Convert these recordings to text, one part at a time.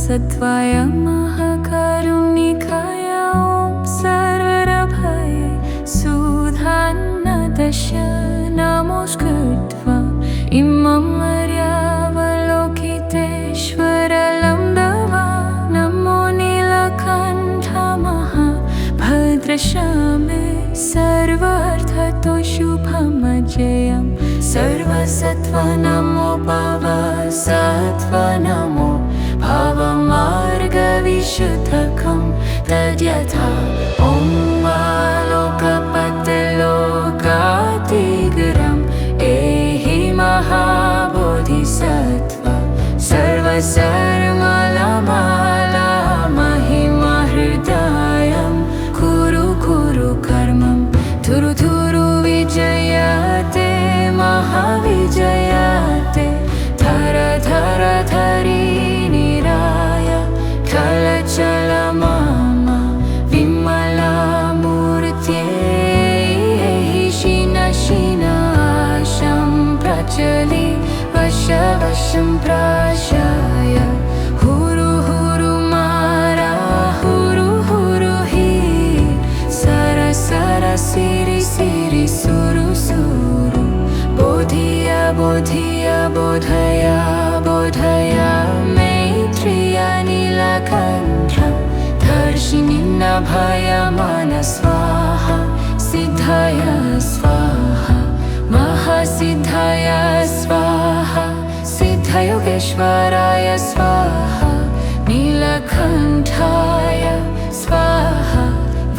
सत्वाय महाकारुणिकाय ॐ सर्वरभये सुधान्नदश नमोऽस्कृत्वा इमं मर्यावलोकितेश्वरलं दवा नमो नीलकण्ठ महाभद्रशामे सर्वार्थतो शुभमजयं सर्वसत्त्व नमो भवसत्त्व नमो भवमार्गविशुद्धकं तद्यथा ॐ लोकपतिलोकातिगरम् एहि महाबोधिसत्त्व सर्वसर्वमलमाला महिमहृदयं कुरु कुरु कर्मं धुरु धुरु विजयते महाविजयते धर धर धरी निराय चल चल मम विमलामूर्त्यै शिन शिनाशं प्रचलि वश वशं प्राशाय हुरु हुरु मारा हुरु हुरु हि सर सर सिरि सिरि सुरु सुरु बोधिय बोधिय बोधय बोधय मैत्रेय नीलकण्ठ दर्शिनि नभय मन स्वाहा सिद्धय स्वाहा महासिद्धय स्वाहा सिद्धयोगेश्वराय स्वाहा नीलकण्ठाय स्वाहा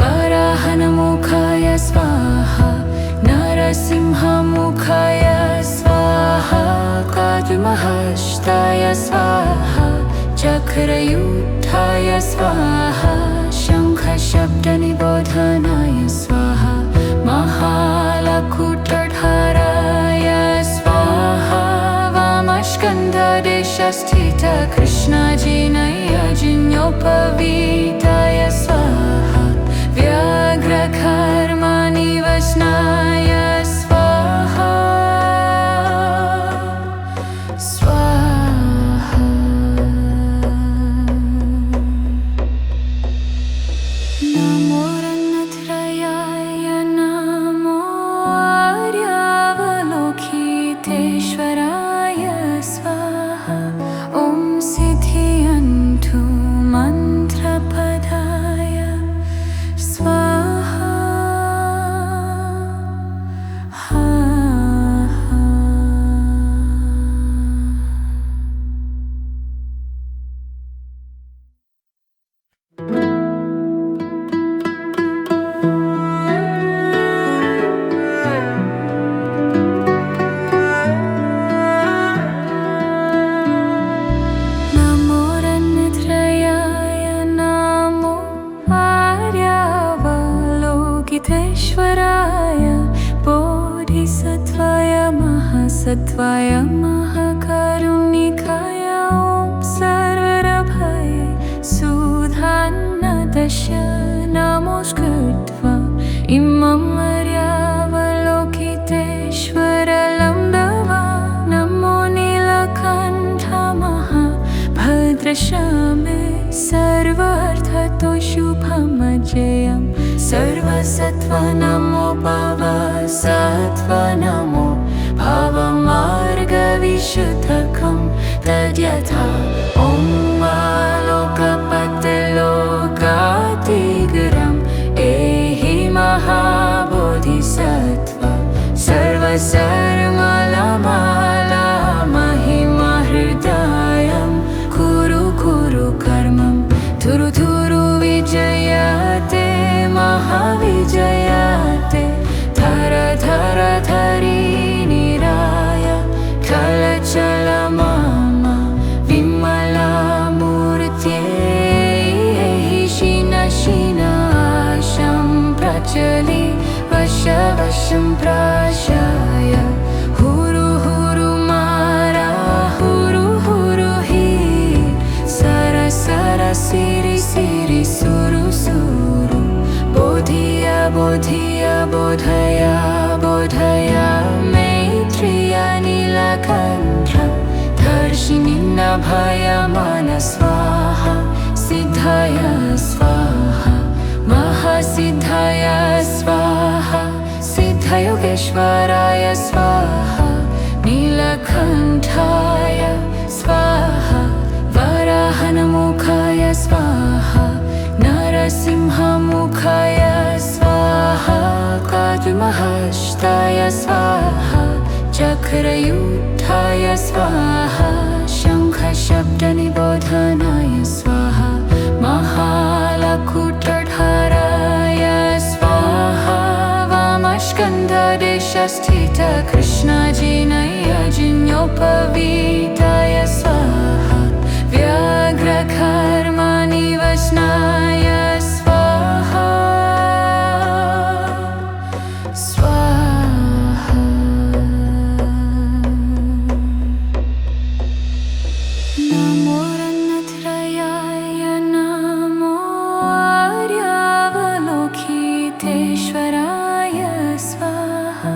वराहनमुखाय स्वाहा नरसिंहमुखाय स्वाहा काद्महस्ताय स्वाहा चक्रयुक्ताय स्वाहा शङ्खशब्दनिबोधनाय स्वाहा महालकुटधराय स्वाहा वामस्कन्धदेशस्थित कृष्णजिनयजिन्योपवीताय स्वाहा व्याघ्रकर्मनिवसनाय स्वाहा स्वाहा नमो रत्नत्रयाय नमो आर्यावलोकितेश्वराय स्वाहा ॐ सिद्धियन्तु मन्त्रपदाय स्वाहा नमो रत्नत्रयाय नमो आर्यावलोकितेश्वराय बोधिसत्त्वाय महासत्त्वाय महाकारुणिकाय ॐ सर्वरभये सुधान्नदश नमोऽस्कृत्वा इमं मर्यावलोकितेश्वरलं दवा नमो नीलकण्ठ महाभद्रशामे सर्वार्थतो शुभमजयं सर्वसत्त्व नमो भवसत्त्व नमो भवमार्गविशुद्धकं तद्यथा ॐ लोकपतिलोकातिगरम् एहि महाबोधिसत्त्व सर्वसर्वमलमाला महिमहृदयं कुरु कुरु कर्मं धुरु धुरु विजयते महाविजयते धर धर धरी निराय चल चल मम विमलामूर्त्यै शिन शिनाशं प्रचलि वश वशं प्राशाय हुरु हुरु मारा हुरु हुरु हि सर सर सिरि सिरि सुरु सुरु बोधिय बोधिय बोधय बोधय मैत्रेय नीलकण्ठ दर्शिनि भयमान स्वाहा सिद्धाय स्वाहा महासिद्धाय स्वाहा सिद्धयोगेश्वराय स्वाहा नीलकण्ठाय स्वाहा वराहनमुखाय स्वाहा नरसिंहमुखाय स्वाहा काद्महस्ताय स्वाहा चक्रयुक्ताय स्वाहा शङ्खशब्दनिबोधनाय स्वाहा महालकुटधाराय स्वाहा वामस्कन्धदेशस्थित कृष्णजिनयजिन्योपवीताय स्वाहा व्याघ्रकर्मनिवसनाय स्वाहा स्वाहा नमो रन्नत्रयाय नमो आर्यावलोकितेश्वराय स्वाहा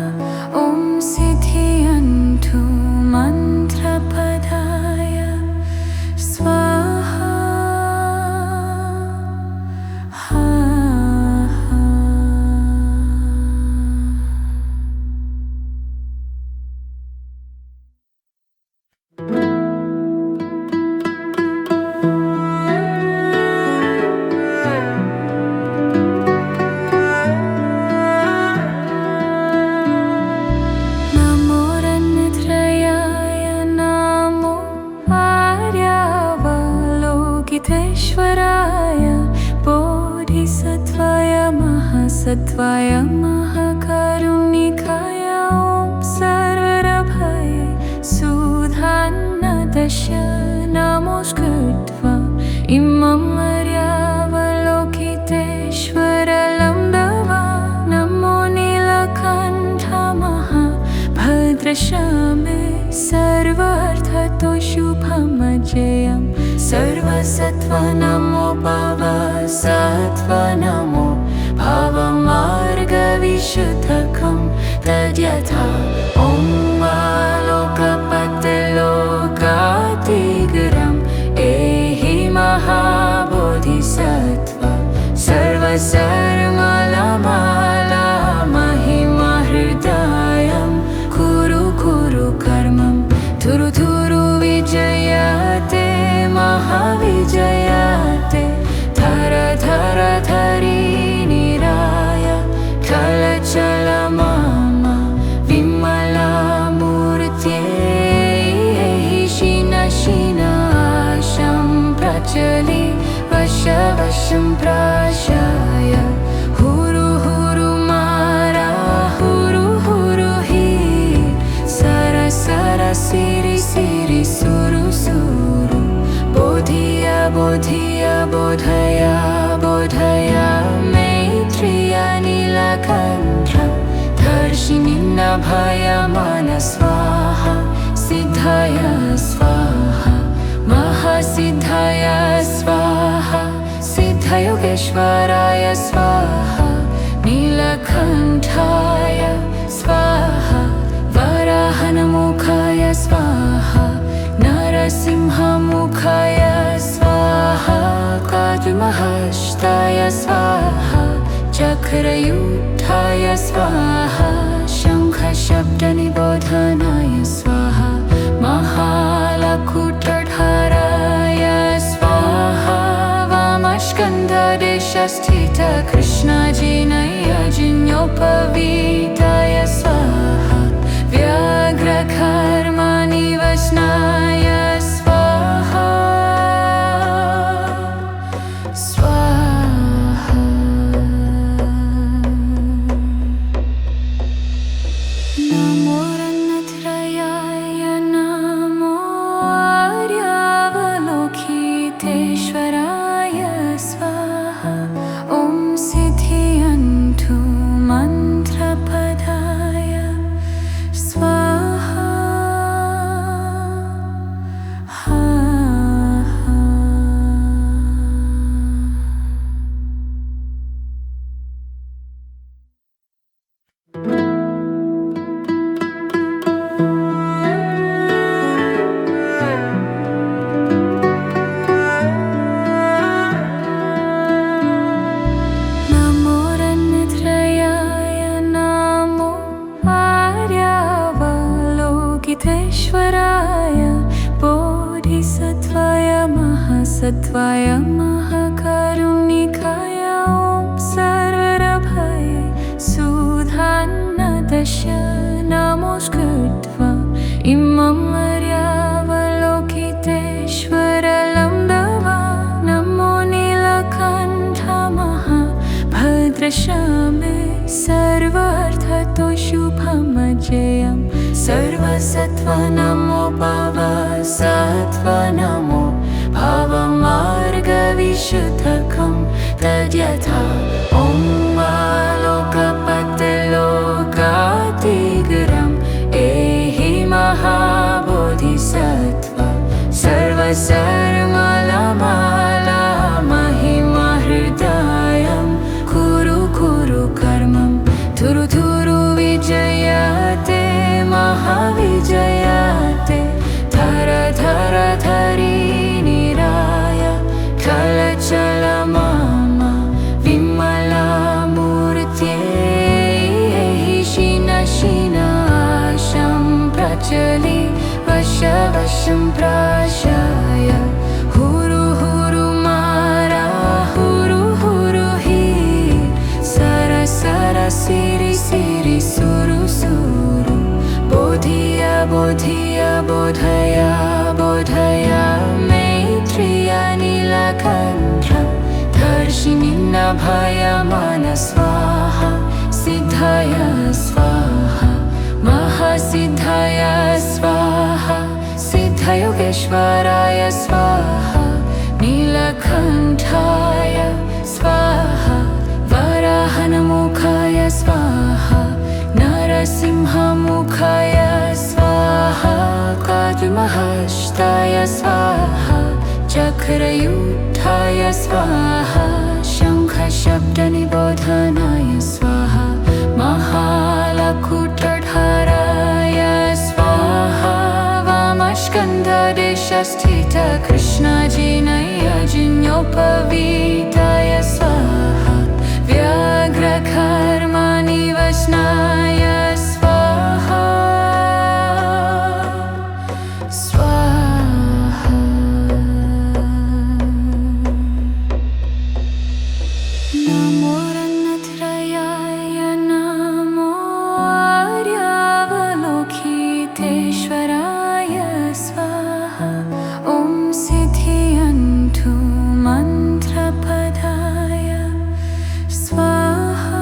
ॐ सिद्धियन्तु मन्त्रपदाय स्वाहा नमो रन्नत्रयाय नमो आर्यावलोकितेश्वराय बोधिसत्त्वाय महासत्त्वाय महाकारुणिकाय ॐ सर्वरभये सुधान्नदश नमोऽस्कृत्वा इमं आर्यावलोकितेश्वरलम्बवा नमो नीलकण्ठ महाभद्रश्यामे सर्वार्थतो शुभमजयं सर्वसत्त्व नमो भवसत्त्व नमो भवमार्गविशुद्धकं तद्यथा ॐ लोकपतिलोकातिगरम् एहि महाबोधिसत्त्व सर्वसर्वमाला महिमा हृदयं कुरु कुरु कर्मं थुरु थुरु विजयते महाविजयते धर धर धरी निराय चल मम विमलामूर्त्यै शीन शीनाशं प्रचलि वशं प्राशाय हुरु हुरु मारा हुरु हुरु हि सर सर सिरि सिरि सुरु सुरु बोधिय बोधिय बोधय बोधय मैत्रिय नीलकण्ठ दर्शिनिन्न भयमान स्वाहा सिद्धाय स्वाहा महासिद्धाय स्वाहा सिद्धयोगेश्वराय स्वाहा नीलकण्ठाय स्वाहा वराहनमुखाय स्वाहा नरसिंहमुखाय स्वाहा काद्महस्ताय स्वाहा चक्रयुक्ताय स्वाहा शङ्खशब्दनिबोधनाय स्वाहा महालकुटधाराय स्वाहा वामस्कन्धदेशस्थित कृष्णजिनयजिन्योपवीताय स्वाहा व्याघ्रकर्मनिवसनाय स्वाहा स्वाहा सत्वाय महाकारुणिकाय ॐ सर्वरभये सुधान्नदश नमोऽस्कृत्वा इमं मर्यावलोकितेश्वरलं दवा नमो नीलकण्ठ महाभद्रशामे सर्वार्थतो शुभमजयं सर्वसत्त्व नमो भवसत्त्व नमो भवमार्गविशुद्धकं तद्यथा ॐ लोकपतिलोकातिगरम् एहि महाबोधिसत्त्व सर्वसर्वमलमाला महिमा हृदयं कुरु कुरु कर्मं थुरु थुरु विजयते महाविजयते धर धर धरी निराय कलचल मम विमला मूर्त्यै शिन शिनाशं प्रचलि वश वशं प्राशाय हुरु हुरु मारा हुरु हुरु हि सर सर सिरि सिरि सुरु सुरु बोधिय बोधिय बोधय बोधय मैत्रिय नीलकण्ठ दर्शिनि नभय मन स्वाहा सिद्धय स्वाहा महासिद्धय स्वाहा सिद्धयोगेश्वराय स्वाहा नीलकण्ठाय स्वाहा वराहनमुखाय स्वाहा नरसिंहमुखाय स्वाहा काद्महस्ताय स्वाहा चक्रयुक्ताय स्वाहा शङ्खशब्दनिबोधनाय स्वाहा महालकुटधराय स्वाहा वामस्कन्धदेशस्थित कृष्णजिनयजिन्योपवीताय स्वाहा व्याघ्रकर्मनिवसनाय स्वाहा स्वाहा नमो रत्नत्रयाय नमो आर्यावलोकितेश्वराय स्वाहा ॐ सिद्धियन्तु मन्त्रपदाय स्वाहा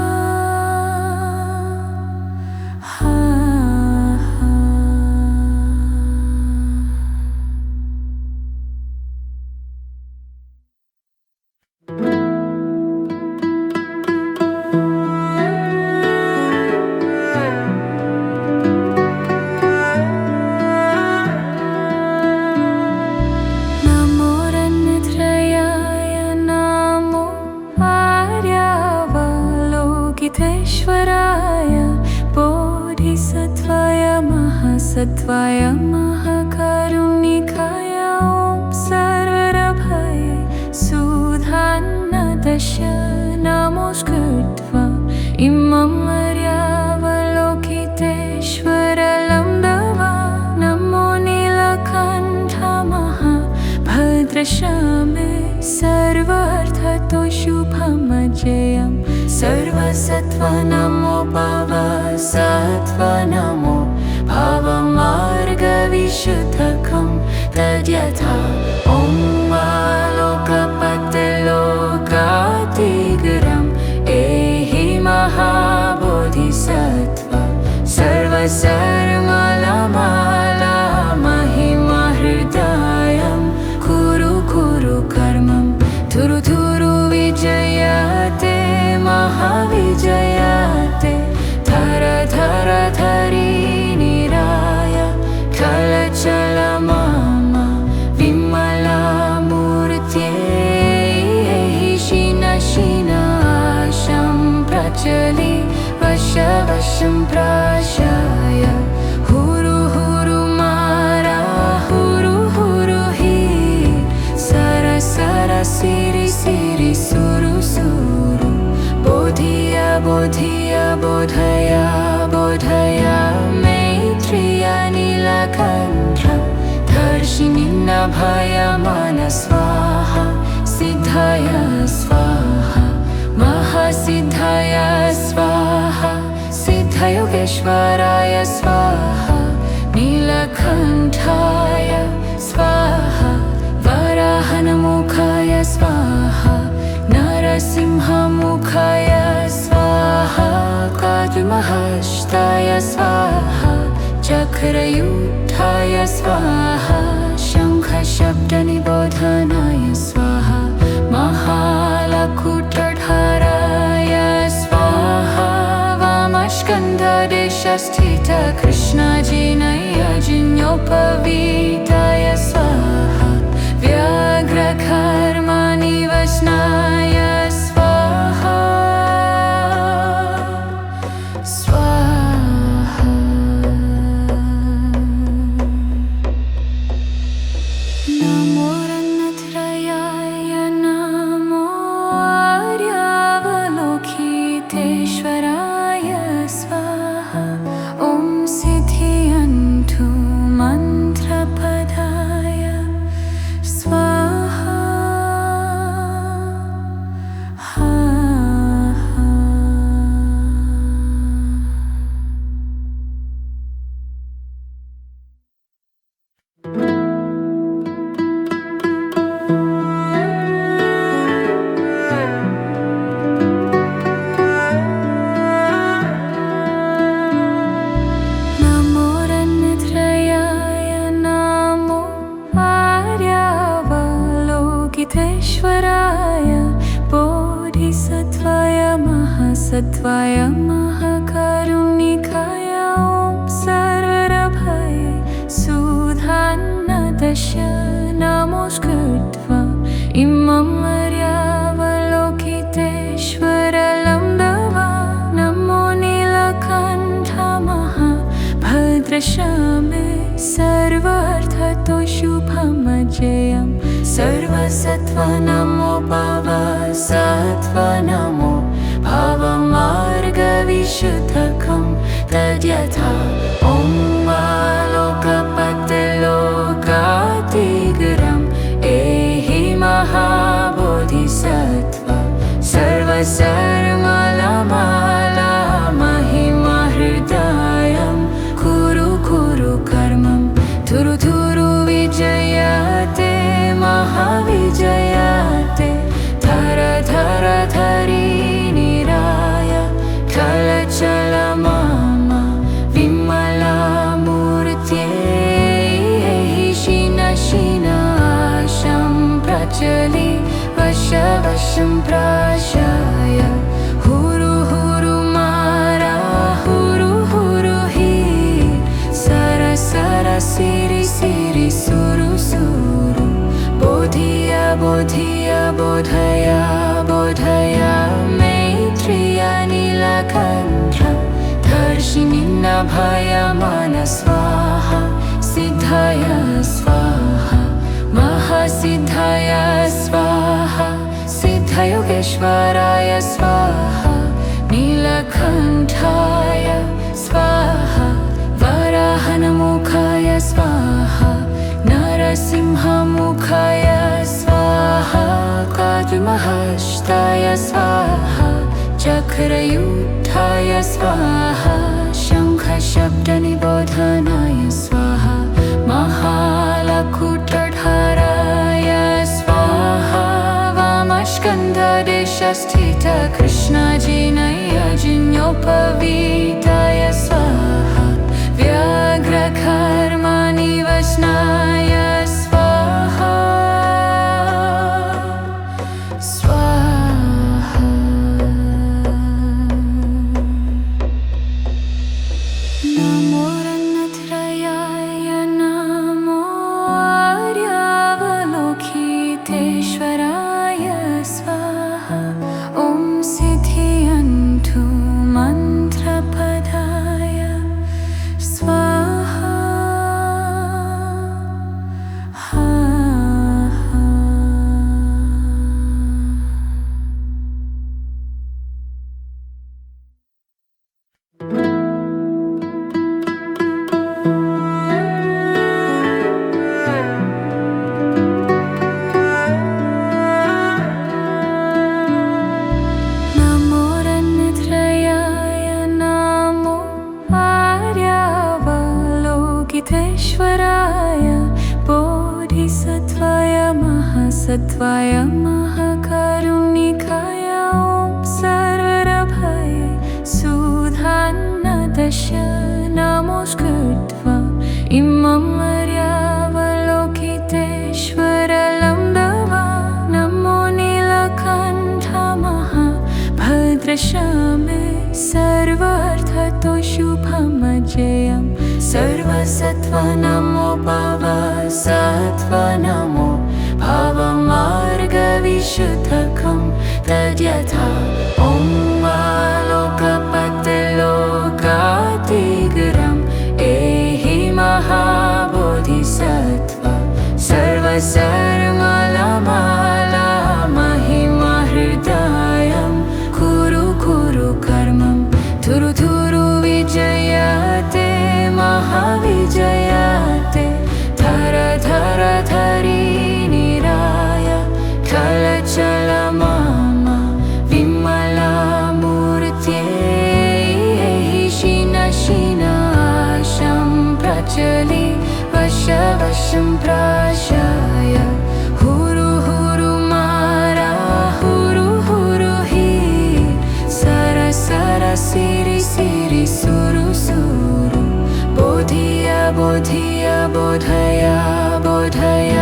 नमो रत्नत्रयाय नमो आर्यावलोकितेश्वराय बोधिसत्त्वाय महासत्त्वाय महाकारुणिकाय ॐ सर्वरभये सुधान्नदश नमोऽस्कृत्वा इमं मर्यावलोकितेश्वरलं दवा नमो नीलकण्ठ महाभद्रशामे सर्वार्थतो शुभमजयं सर्वसत्त्व नमो भवसत्त्व नमो भवमार्गविशुद्धकं तद्यथा ॐ लोकपतिलोकातिगरम् एहि महाबोधिसत्त्व सर्वसर्वमलमाला महिमा हृदयं कुरु कुरु कर्मं थुरु थुरु विजयते महाविजयते धर धर धरी निराय कलचल मम विमला मूर्त्यै शिन शिनाशं प्रचलि वश वशं प्राशाय हुरु हुरु मारा हुरु हुरु हि सर सर सिरि सिरि सुरु सुरु बोधिय बोधिय बोधय बोधय मैत्रिय नीलकण्ठ दर्शिनि नभय मन स्वाहा महासिद्धाय स्वाहा महासिद्धाय स्वाहा सिद्धयोगेश्वराय स्वाहा नीलकण्ठाय स्वाहा वराहनमुखाय स्वाहा नरसिंहमुखाय स्वाहा काद्महस्ताय स्वाहा चक्रयुक्ताय स्वाहा शङ्खशब्दनिबोधनाय स्वाहा महालकुटधाराय स्वाहा वामस्कन्धदेशस्थित कृष्णजिनयजिन्योपवीताय स्वाहा व्याघ्रकर्मनिवसनाय स्वाहा स्वाहा नमो रत्नत्रयाय नमो आर्यावलोकितेश्वराय स्वाहा ॐ सिद्धियन्तु मन्त्रपदाय स्वाहा नमो रत्नत्रयाय नमो आर्यावलोकितेश्वराय बोधिसत्त्वाय महासत्त्वाय महाकारुणिकाय ॐ सर्वभये सुधान्नदश नमोऽस्कृत्वा इमम् आर्यावलोकितेश्वरलं दवा नमो नीलकण्ठ महाभद्रश्यामे सर्वार्थतो शुभमजयं सर्वसत्त्व नमो भवसत्त्व नमो भवमार्गविशुद्धकं तद्यथा ॐ आलोकपतिलोकातिगरम् एहि महाबोधिसत्त्व सर्वसर्वमाला महिमा हृदयं कुरु कुरु कर्मं धुरु धुरु विजयते महाविजयते धर धर धरी निराय चल चल मम विमला मूर्त्यै शीन शीनाशं प्रचलि वश वशं प्राशाय हुरु हुरु मारा हुरु हुरु हि सर सर सिरि सिरि सुरु सुरु बोधिय बोधिय बोधय बोधय मैत्रिय नीलकण्ठ दर्शिनि नभय मन स्वाहा सिद्धाय स्वाहा महासिद्धाय स्वाहा सिद्धयोगेश्वराय स्वाहा नीलकण्ठाय स्वाहा वराहनमुखाय स्वाहा नरसिंहमुखाय स्वाहा काद्महस्ताय स्वाहा चक्रयुक्ताय स्वाहा शङ्खशब्दनिबोधनाय स्वाहा महालकुटधाराय स्वाहा वामस्कन्धदेशस्थित कृष्णजिनयजिन्योपवीताय स्वाहा व्याघ्रकर्मनिवसनाय स्वाहा स्वाहा सत्वाय महाकरुणिकाय ॐ सर्वरभये सुधान्नदश नमोऽस्कृत्वा इमं मर्यावलोकितेश्वरलं दवा नमो नीलकण्ठ महाभद्रशामे सर्वार्थतो शुभमजयं सर्वसत्त्व नमो भवसत्त्व नमो भवमार्गविशुद्धकं तद्यथा ॐ लोकपतिलोकातिगरम् एहि महाबोधिसत्त्व सर्वसर्वमाला महिमा हृदयं कुरु कुरु कर्मं थुरु थुरु विजयते महाविजयते धर धर धरी निराय कलचल मम विमला मूर्त्यै शिन शिनाशं प्रचलि वश वशं प्राशाय हुरु हुरु मारा हुरु हुरु हि सर सर सिरि सिरि सुरु सुरु बोधिय बोधिय बोधय बोधय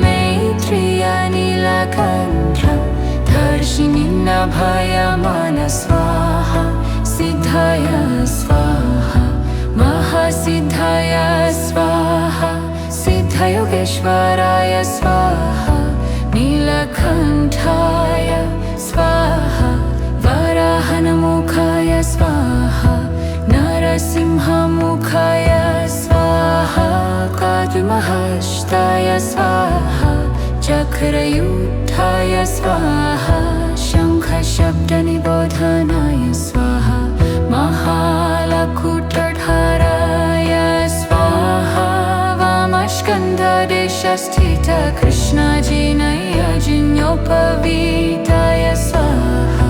मैत्रिय नीलकण्ठ दर्शिनि नभय मन स्वाहा सिद्धय स्वाहा महासिद्धय स्वाहा सिद्धयोगेश्वराय स्वाहा नीलकण्ठाय स्वाहा वराहनमुखाय स्वाहा नरसिंहमुखाय स्वाहा काद्महस्ताय स्वाहा चक्रयुक्ताय स्वाहा शङ्खशब्दनिबोधनाय स्वाहा महालकुटधाराय स्वाहा वामस्कन्धदेशस्थित कृष्णजिनयजिन्योपवीताय स्वाहा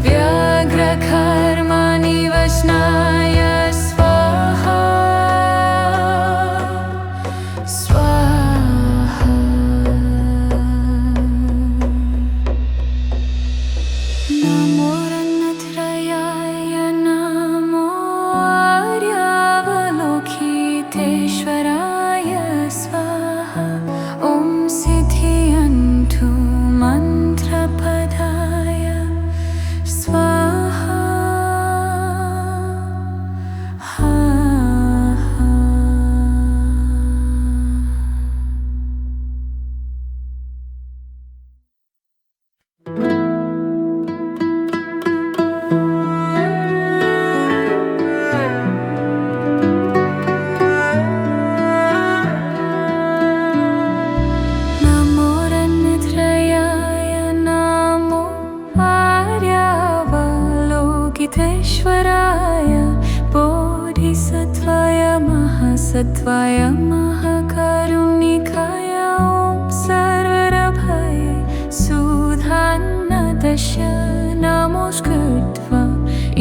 व्याघ्रकर्मनिवसनाय स्वाहा स्वाहा नमो रत्नत्रयाय नमो आर्यावलोकितेश्वराय स्वाहा ॐ सिद्धियन्तु मन्त्रपदाय स्वाहा नमो रत्नत्रयाय नमो आर्यावलोकितेश्वराय बोधिसत्त्वाय महासत्त्वाय महाकरुणिकाय ॐ सर्वरभये सुधान्नदश नमोऽस्कृत्वा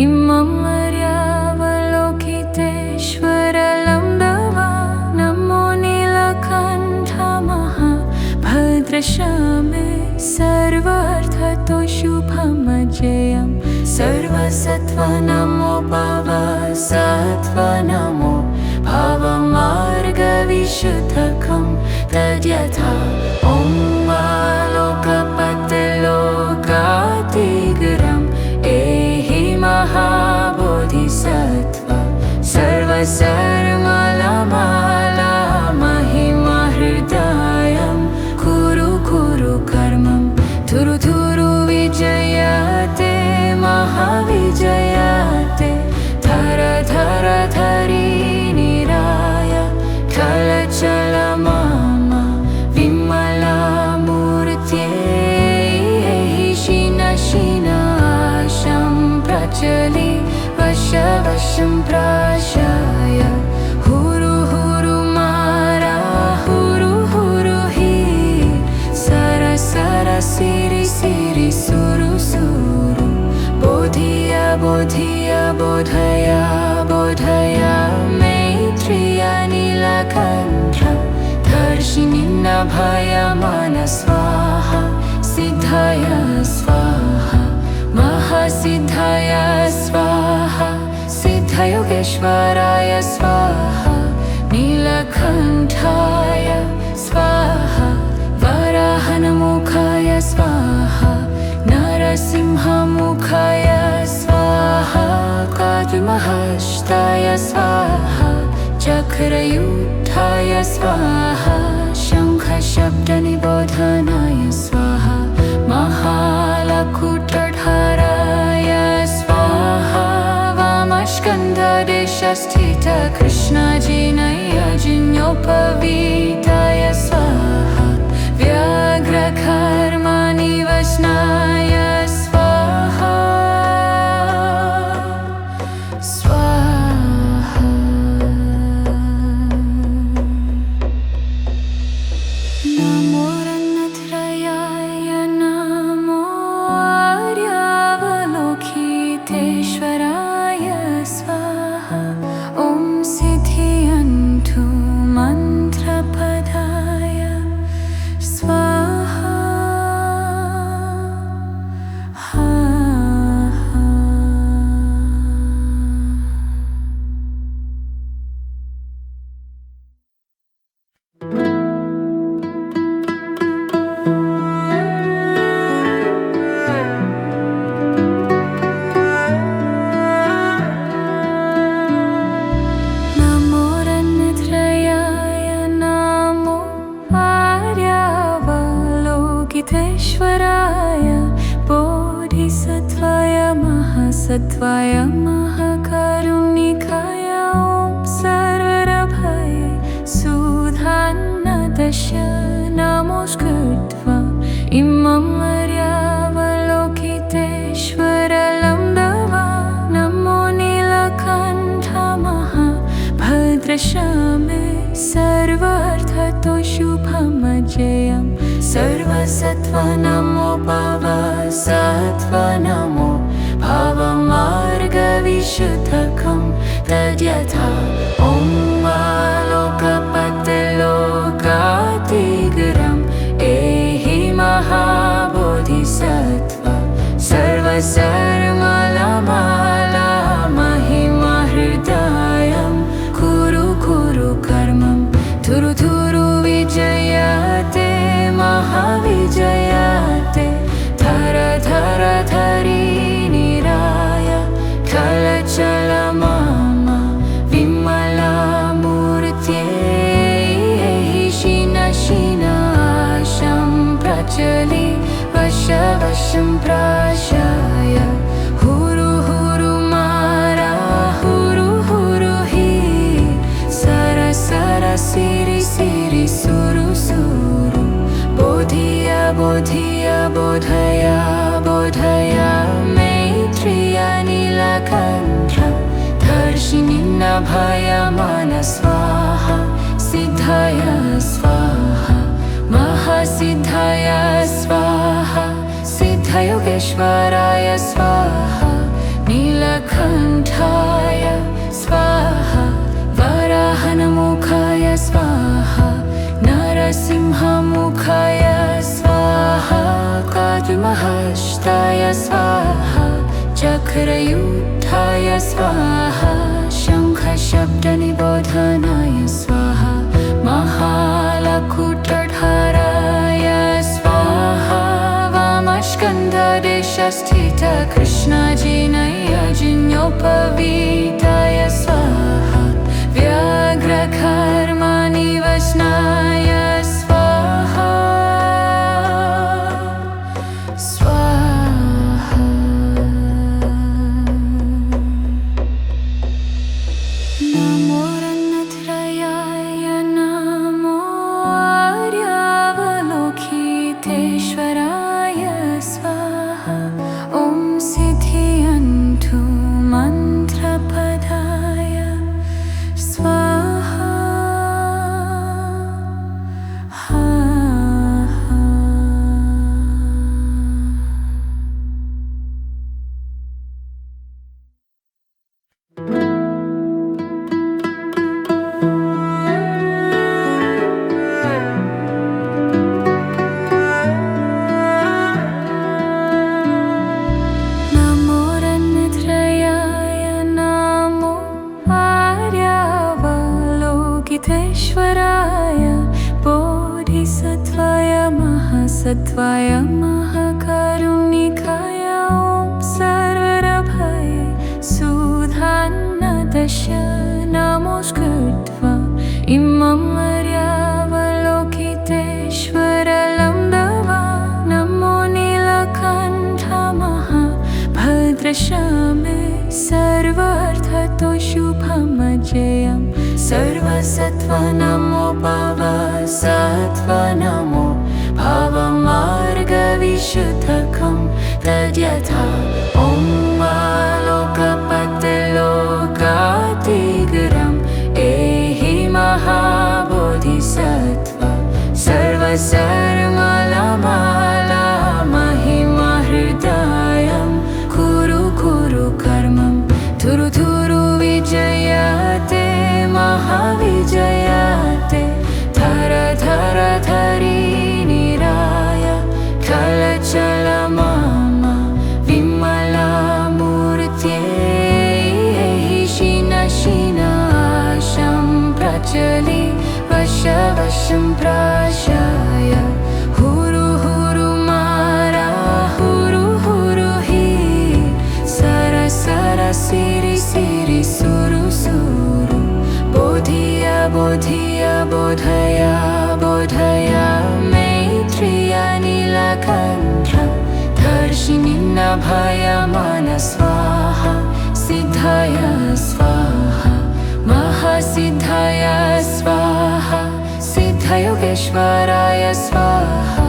इमं मर्यावलोकितेश्वरलं दवा नमो नीलकण्ठ महाभद्रशामे सर्वार्थतो शुभमजयं सर्वसत्त्व नमो भवसत्त्व नमो भवमार्गविशुद्धकं तद्यथा ॐ लोकपतिलोकातिगरम् एहि महाबोधिसत्त्व सर्वसर्वमाला महिमा हृदयं कुरु कुरु कर्मं थुरु थुरु विजयते महाविजयते धर धर धरी निराय कलचल मम विमला मूर्त्यै शिन शिनाशं प्रचलि वश वशं प्राशाय हुरु हुरु मारा हुरु हुरु हि सर सर सिरि सिरि सुरु सुरु बोधिय बोधिय बोधय बोधय मैत्रिय नीलकण्ठ दर्शिनि नभय मन स्वाहा महासिद्धाय स्वाहा महासिद्धाय स्वाहा सिद्धयोगेश्वराय स्वाहा नीलकण्ठाय स्वाहा वराहनमुखाय स्वाहा नरसिंहमुखाय स्वाहा काद्महस्ताय स्वाहा चक्रयुक्ताय स्वाहा शङ्खशब्दनिबोधनाय स्वाहा महालकुटधाराय स्वाहा वामस्कन्धदेशस्थित कृष्णजिनयजिन्योपवीताय स्वाहा व्याघ्रकर्मनिवसनाय स्वाहा स्वाहा नमो रत्नत्रयाय नमो आर्यावलोकितेश्वराय स्वाहा ॐ सिद्धियन्तु मन्त्रपदाय स्वाहा नमो रत्नत्रयाय नमो आर्यावलोकितेश्वराय बोधिसत्त्वाय महासत्त्वाय महाकारुणिकाय ॐ सर्वभये सुधान्नदश नमोऽस्कृत्वा इमं आर्यावलोकितेश्वरलं दवा नमो नीलकण्ठ महाभद्रश्यामे सर्वार्थतो शुभमजयं सर्वसत्त्वा नमो भवसत्त्वा नमो भवमार्गविशुद्धकं तद्यथा ॐ लोकपतिलोकातिगरम् एहि महाबोधिसत्त्वा सर्वसर्वमाला महिमहृदयं कुरु कुरु कर्मं थुरु थुरु विजयते महाविजयते धर धर धरी निराय चल चल मम विमलामूर्त्यै शीन शीनाशं प्रचलि वश वशं प्राशाय हुरु हुरु मारा हुरु हुरु हि सर सर सिरि सिरि सुरु सुरु बोधिय बोधिय बोधय बोधय मैत्रिय नीलकण्ठ दर्शिनि नभयमान स्वाहा सिद्धाय स्वाहा महासिद्धाय स्वाहा सिद्धयोगेश्वराय स्वाहा नीलकण्ठाय स्वाहा वराहनमुखाय स्वाहा नरसिंहमुखाय स्वाहा काद्महस्ताय स्वाहा चक्रयुक्ताय स्वाहा शङ्खशब्दनिबोधनाय स्वाहा महालकुटधाराय स्वाहा वामस्कन्धदेशस्थित कृष्णजिनयजिन्योपवीताय स्वाहा व्याघ्रकर्मनिवसनाय स्वाहा स्वाहा नमो रत्नत्रयाय नमो आर्यावलोकितेश्वराय स्वाहा ॐ सिद्धियन्तु मन्त्रपदाय लोकितेश्वराय बोधिसत्त्वाय महासत्त्वाय महाकारुणिकाय ॐ सर्वरभये सुधान्नदश नमोऽस्कृत्वा इमं मर्यावलोकितेश्वरलं दवा नमो नीलकण्ठ महाभद्रश्यामे सर्वार्थतो शुभमजयं सर्वसत्त्व नमो भवसत्त्व नमो भवमार्गविशुद्धकं तद्यथा ॐ लोकपतिलोकातिगरम् एहि महाबोधिसत्त्व सर्वसर्वमाला महिमहृदयं कुरु कुरु कर्मं थुरु थुरु विजयते महाविजयते धर धर धरी निराय कलचल मम विमलामूर्त्यै शिन शिनाशं प्रचलि वश वशं प्राशाय हुरु हुरु मारा हुरु हुरु हि सर सर सिरि सिरि सुरु सुरु बोधिय बोधिय बोधय बोधय मैत्रिय नीलकण्ठ दर्शिनि नभय मन स्वाहा सिद्धय स्वाहा महासिद्धय स्वाहा सिद्धयोगेश्वराय स्वाहा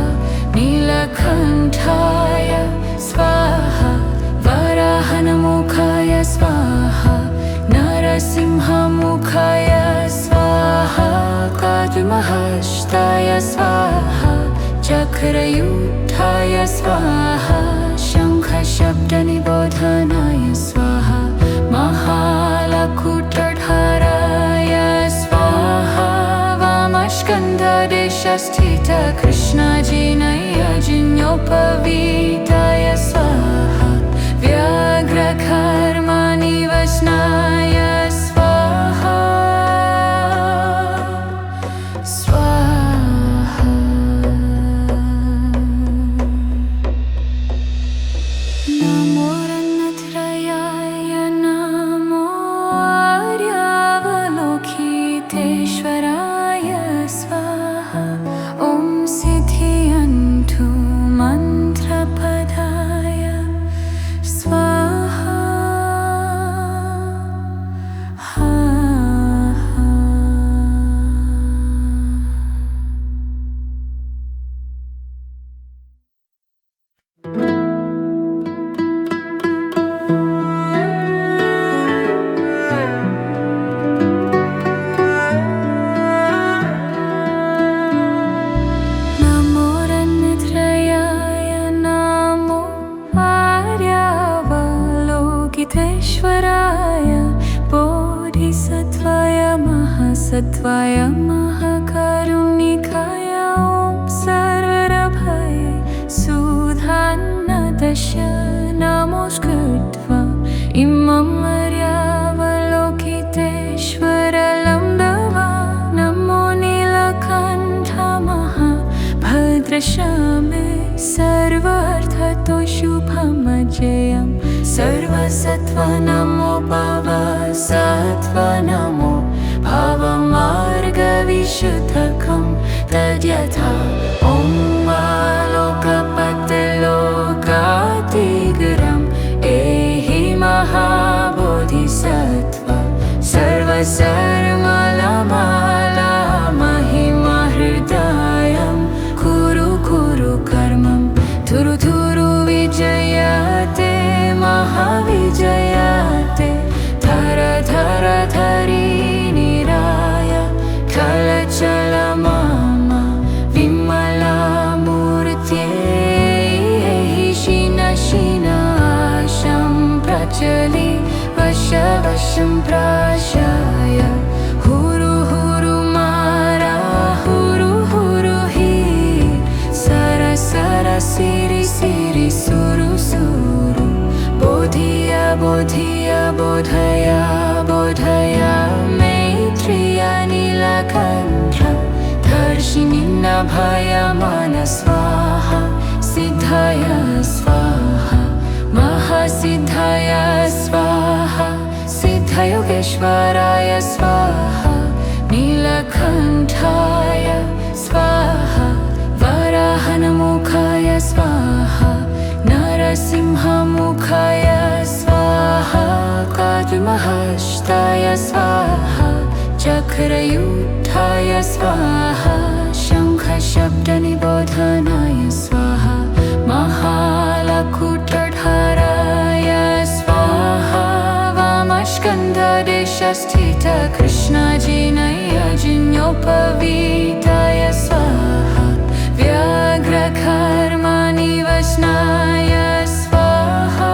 नीलकण्ठाय स्वाहा वराहनमुखाय स्वाहा नरसिंहमुखाय स्वाहा काद्महस्ताय स्वाहा चक्रयुक्ताय स्वाहा शङ्खशब्दनिबोधनाय स्वाहा महालकुटधाराय स्वाहा वामस्कन्धदेशस्थित कृष्णजिनयजिन्योपवीताय स्वाहा व्याघ्रकर्मनिवसनाय स्वाहा स्वाहा नमो रत्नत्रयाय नमो आर्यावलोकितेश्वराय स्वाहा ॐ सिद्धियन्तु मन्त्रपदाय स्वाहा नमो रत्नत्रयाय नमो आर्यावलोकितेश्वराय बोधिसत्त्वाय महासत्त्वाय महाकारुणिकाय ॐ सर्वरभये सुधान्नदश नमोऽस्कृत्वा इमं मर्यावलोकितेश्वरलं दवा नमो नीलकण्ठ महाभद्रश्यामे सर्वार्थतो शुभमजयं सर्वसत्त्व नमो भवसत्त्व नमो भवमार्गविशुद्धकं तद्यथा ॐ लोकपतिलोकातिगरम् एहि महाबोधिसत्त्व सर्वसर्वमाला महिमहृदयं कुरु कुरु कर्मं थुरु थुरु विजयते महाविजयते धर धर धरी निराय कलचल मम विमलामूर्त्यै शिन शिनाशं प्रचलि वश वशं प्राशाय हुरु हुरु मारा हुरु हुरु हि सर सर सिरि सिरि सुरु सुरु बोधिय बोधिय बोधय बोधय मैत्रिय नील नीलकण्ठधर्षिणि नभयमान स्वाहा सिद्धाय स्वाहा महासिद्धाय स्वाहा सिद्धयोगेश्वराय स्वाहा नीलकण्ठाय स्वाहा वराहनमुखाय स्वाहा नरसिंहमुखाय स्वाहा काद्महस्ताय स्वाहा चक्रयुद्धाय स्वाहा शङ्खशब्दनिबोधनाय स्वाहा महालकुटधाराय स्वाहा वामस्कन्धदेशस्थित कृष्णजिनयजिन्योपवीताय स्वाहा व्याघ्रकर्मनिवसनाय स्वाहा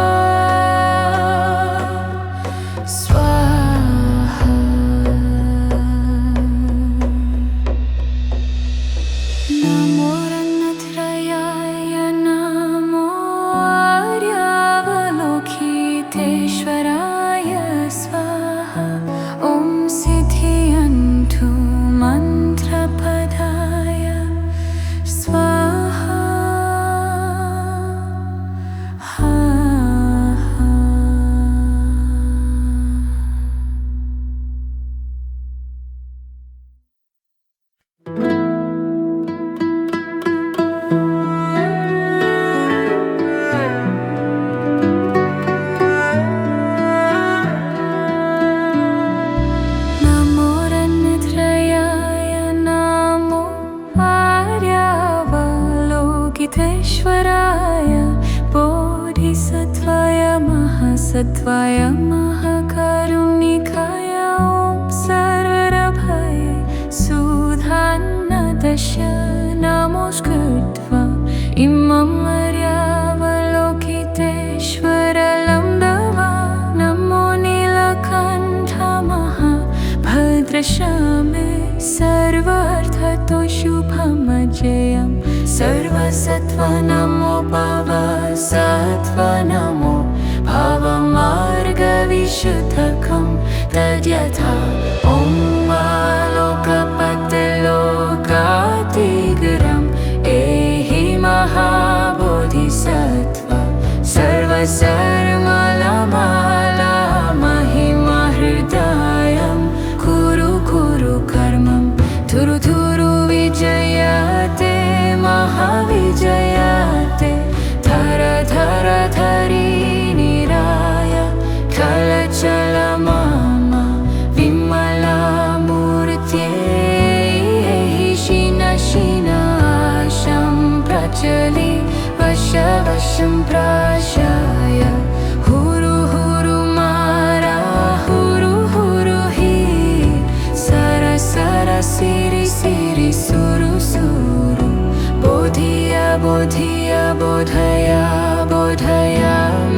स्वाहा नमो रत्नत्रयाय नमो आर्यावलोकितेश्वराय स्वाहा ॐ सिद्धियन्तु मन्त्रपदाय स्वाहा नमो रत्नत्रयाय नमो आर्यावलोकितेश्वराय बोधिसत्त्वाय महासत्त्वाय महाकारुणिकाय ॐ सर्वरभये सुधान्नदश नमोऽस्कृत्वा इमं आर्यावलोकितेश्वरलं दवा नमो नीलकण्ठ महाभद्रशामे सर्वार्थतो शुभमजयं सर्वसत्त्व नमो भवसत्त्व नमो भवमार्गविशुद्धकं तद्यथा ॐ आलोकपतिलोकातिगरं एहि महाबोधिसत्त्व सर्वसर्वमाला महिमा हृदयं कुरु कुरु कर्मं थुरु थुरु विजयते महाविजयते धर धर धरी निराय कलचल मम विमलामूर्त्यै शिन शिनाशं प्रचलि वशं प्राशाय हुरु हुरु मारा हुरु हुरु हि सर सर सिरि सिरि सुरु सुरु बोधिय बोधिय बोधय बोधय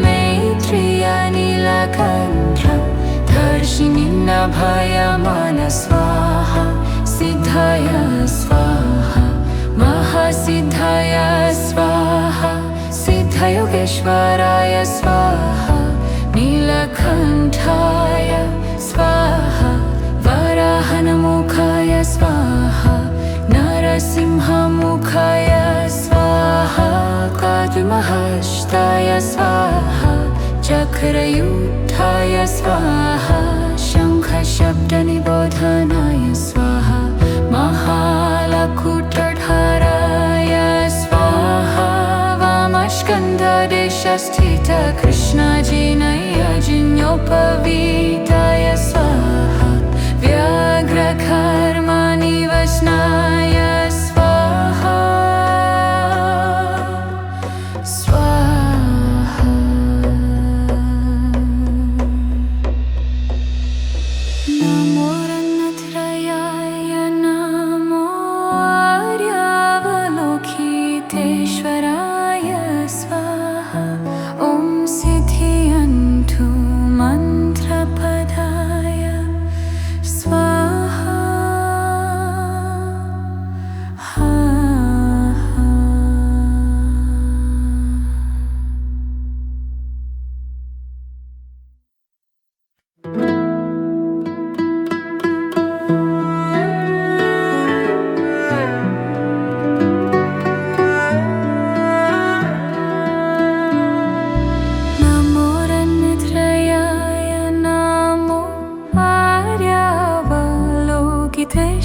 मैत्रिय नीलकण्ठधर्षिणि नभयमान स्वाहा सिद्धाय स्वाहा महासिद्धाय स्वाहा सिद्धयोगेश्वराय स्वाहा नीलकण्ठाय स्वाहा वराहनमुखाय स्वाहा नरसिंहमुखाय स्वाहा काद्महस्ताय स्वाहा चक्रयुद्धाय स्वाहा शङ्खशब्दनिबोधनाय स्वाहा महालकुटधाराय स्वाहा वामस्कन्धदेशस्थित कृष्णजिनयजिन्योपवीताय स्वाहा व्याघ्रकर्मनिवसनाय स्वाहा स्वाहा नमो रत्नत्रयाय नमो आर्यावलोकितेश्वराय स्वाहा ॐ सिद्धियन्तु मन्त्रपदाय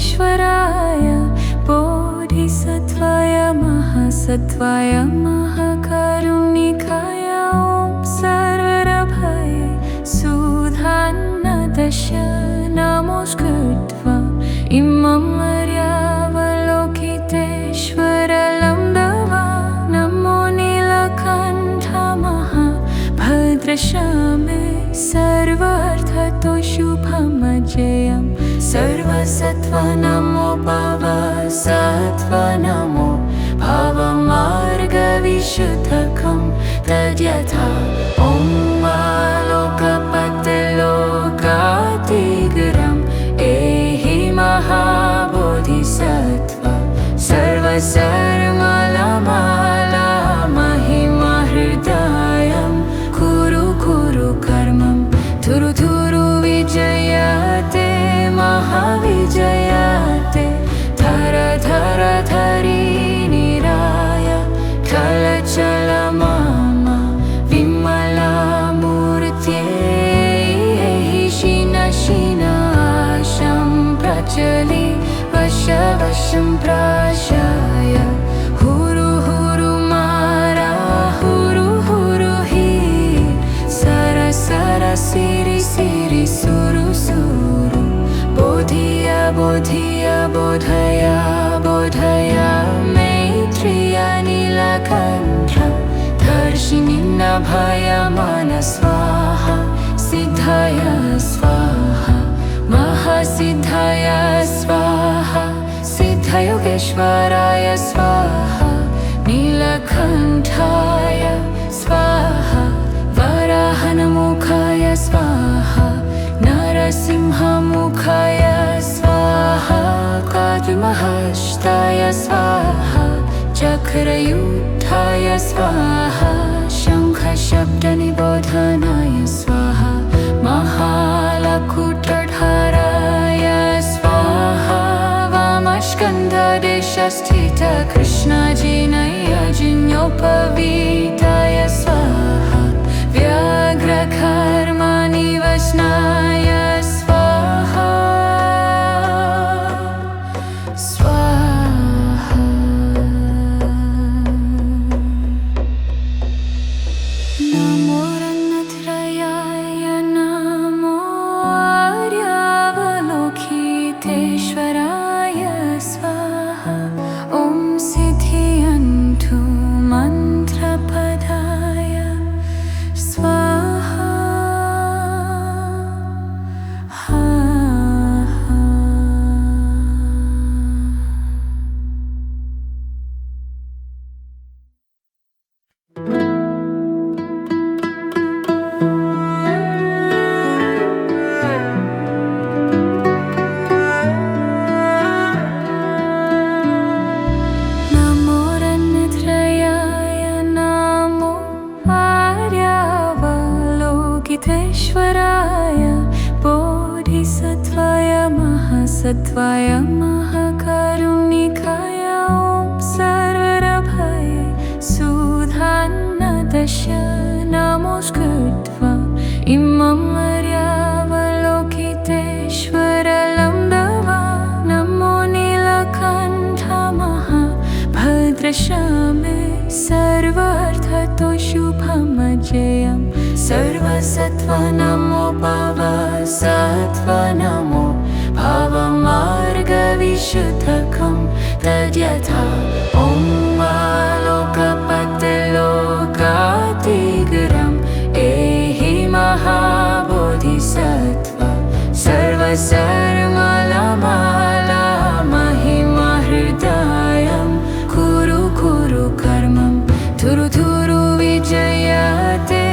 लोकितेश्वराय बोधिसत्त्वाय महासत्त्वाय महाकारुणिकाय ॐ सर्वरभये सुधान्नदश नमोऽस्कृत्वा इमं मर्यावलोकितेश्वरलं दवा नमो नीलकण्ठ महाभद्रश्यामे सर्वार्थतो शुभमजयं सर्वसत्त्व नमो भवसत्त्व नमो भवमार्गविशुद्धकं तद्यथा ॐ लोकपतिलोकातिगरम् एहि महाबोधिसत्त्व सर्वसर्वमाला महिमहृदयं कुरु कुरु कर्मं थुरु थुरु विजयते महाविजयते धर धर धरी निराय चल मम विमलामूर्त्यै शिन शिनाशं प्रचलि वशं प्राशाय हुरु हुरु मारा हुरु हुरु हि सर सर सिरि सिरि सुरु सुरु बोधिय बोधिय बोधय बोधय मैत्रेय नीलकण्ठ दर्शिनि नभय मन स्वाहा सिद्धय स्वाहा महासिद्धय स्वाहा सिद्धयोगेश्वराय स्वाहा नीलकण्ठाय स्वाहा वराहनमुखाय स्वाहा नरसिंहमुखाय स्वाहा काद्महस्ताय स्वाहा चक्रयुद्धाय स्वाहा शङ्खशब्दनिबोधनाय स्वाहा महालकुटधाराय स्वाहा वामस्कन्धदेशस्थित कृष्णजिनयजिन्योपवीताय स्वाहा व्याघ्रकर्मनिवसनाय स्वाहा स्वाहा नमो रत्नत्रयाय नमो आर्यावलोकितेश्वराय स्वाहा ॐ सिद्धियन्तु मन्त्रपदाय स्वाहा नमो रत्नत्रयाय नमो आर्यावलोकितेश्वराय बोधिसत्त्वाय महासत्त्वाय महाकारुणिकाय ॐ सर्वरभये सुधान्नदश नमोऽस्कृत्वा इमं मर्यावलोकितेश्वरलं दवा नमो नीलकण्ठ महाभद्रश्यामे सर्वार्थतो शुभमजयं सर्वसत्त्व नमो भवसत्त्व नमो भवमार्गविशुद्धकं तद्यथा ॐ लोकपतिलोकातिगरम् एहि महाबोधिसत्त्व सर्वसर्वमाला महिमहृदयं कुरु कुरु कर्मं थुरु थुरु विजयते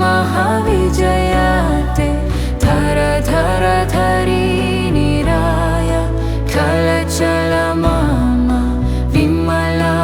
महाविजयते धर धर धरी निराय चल चल मम विमला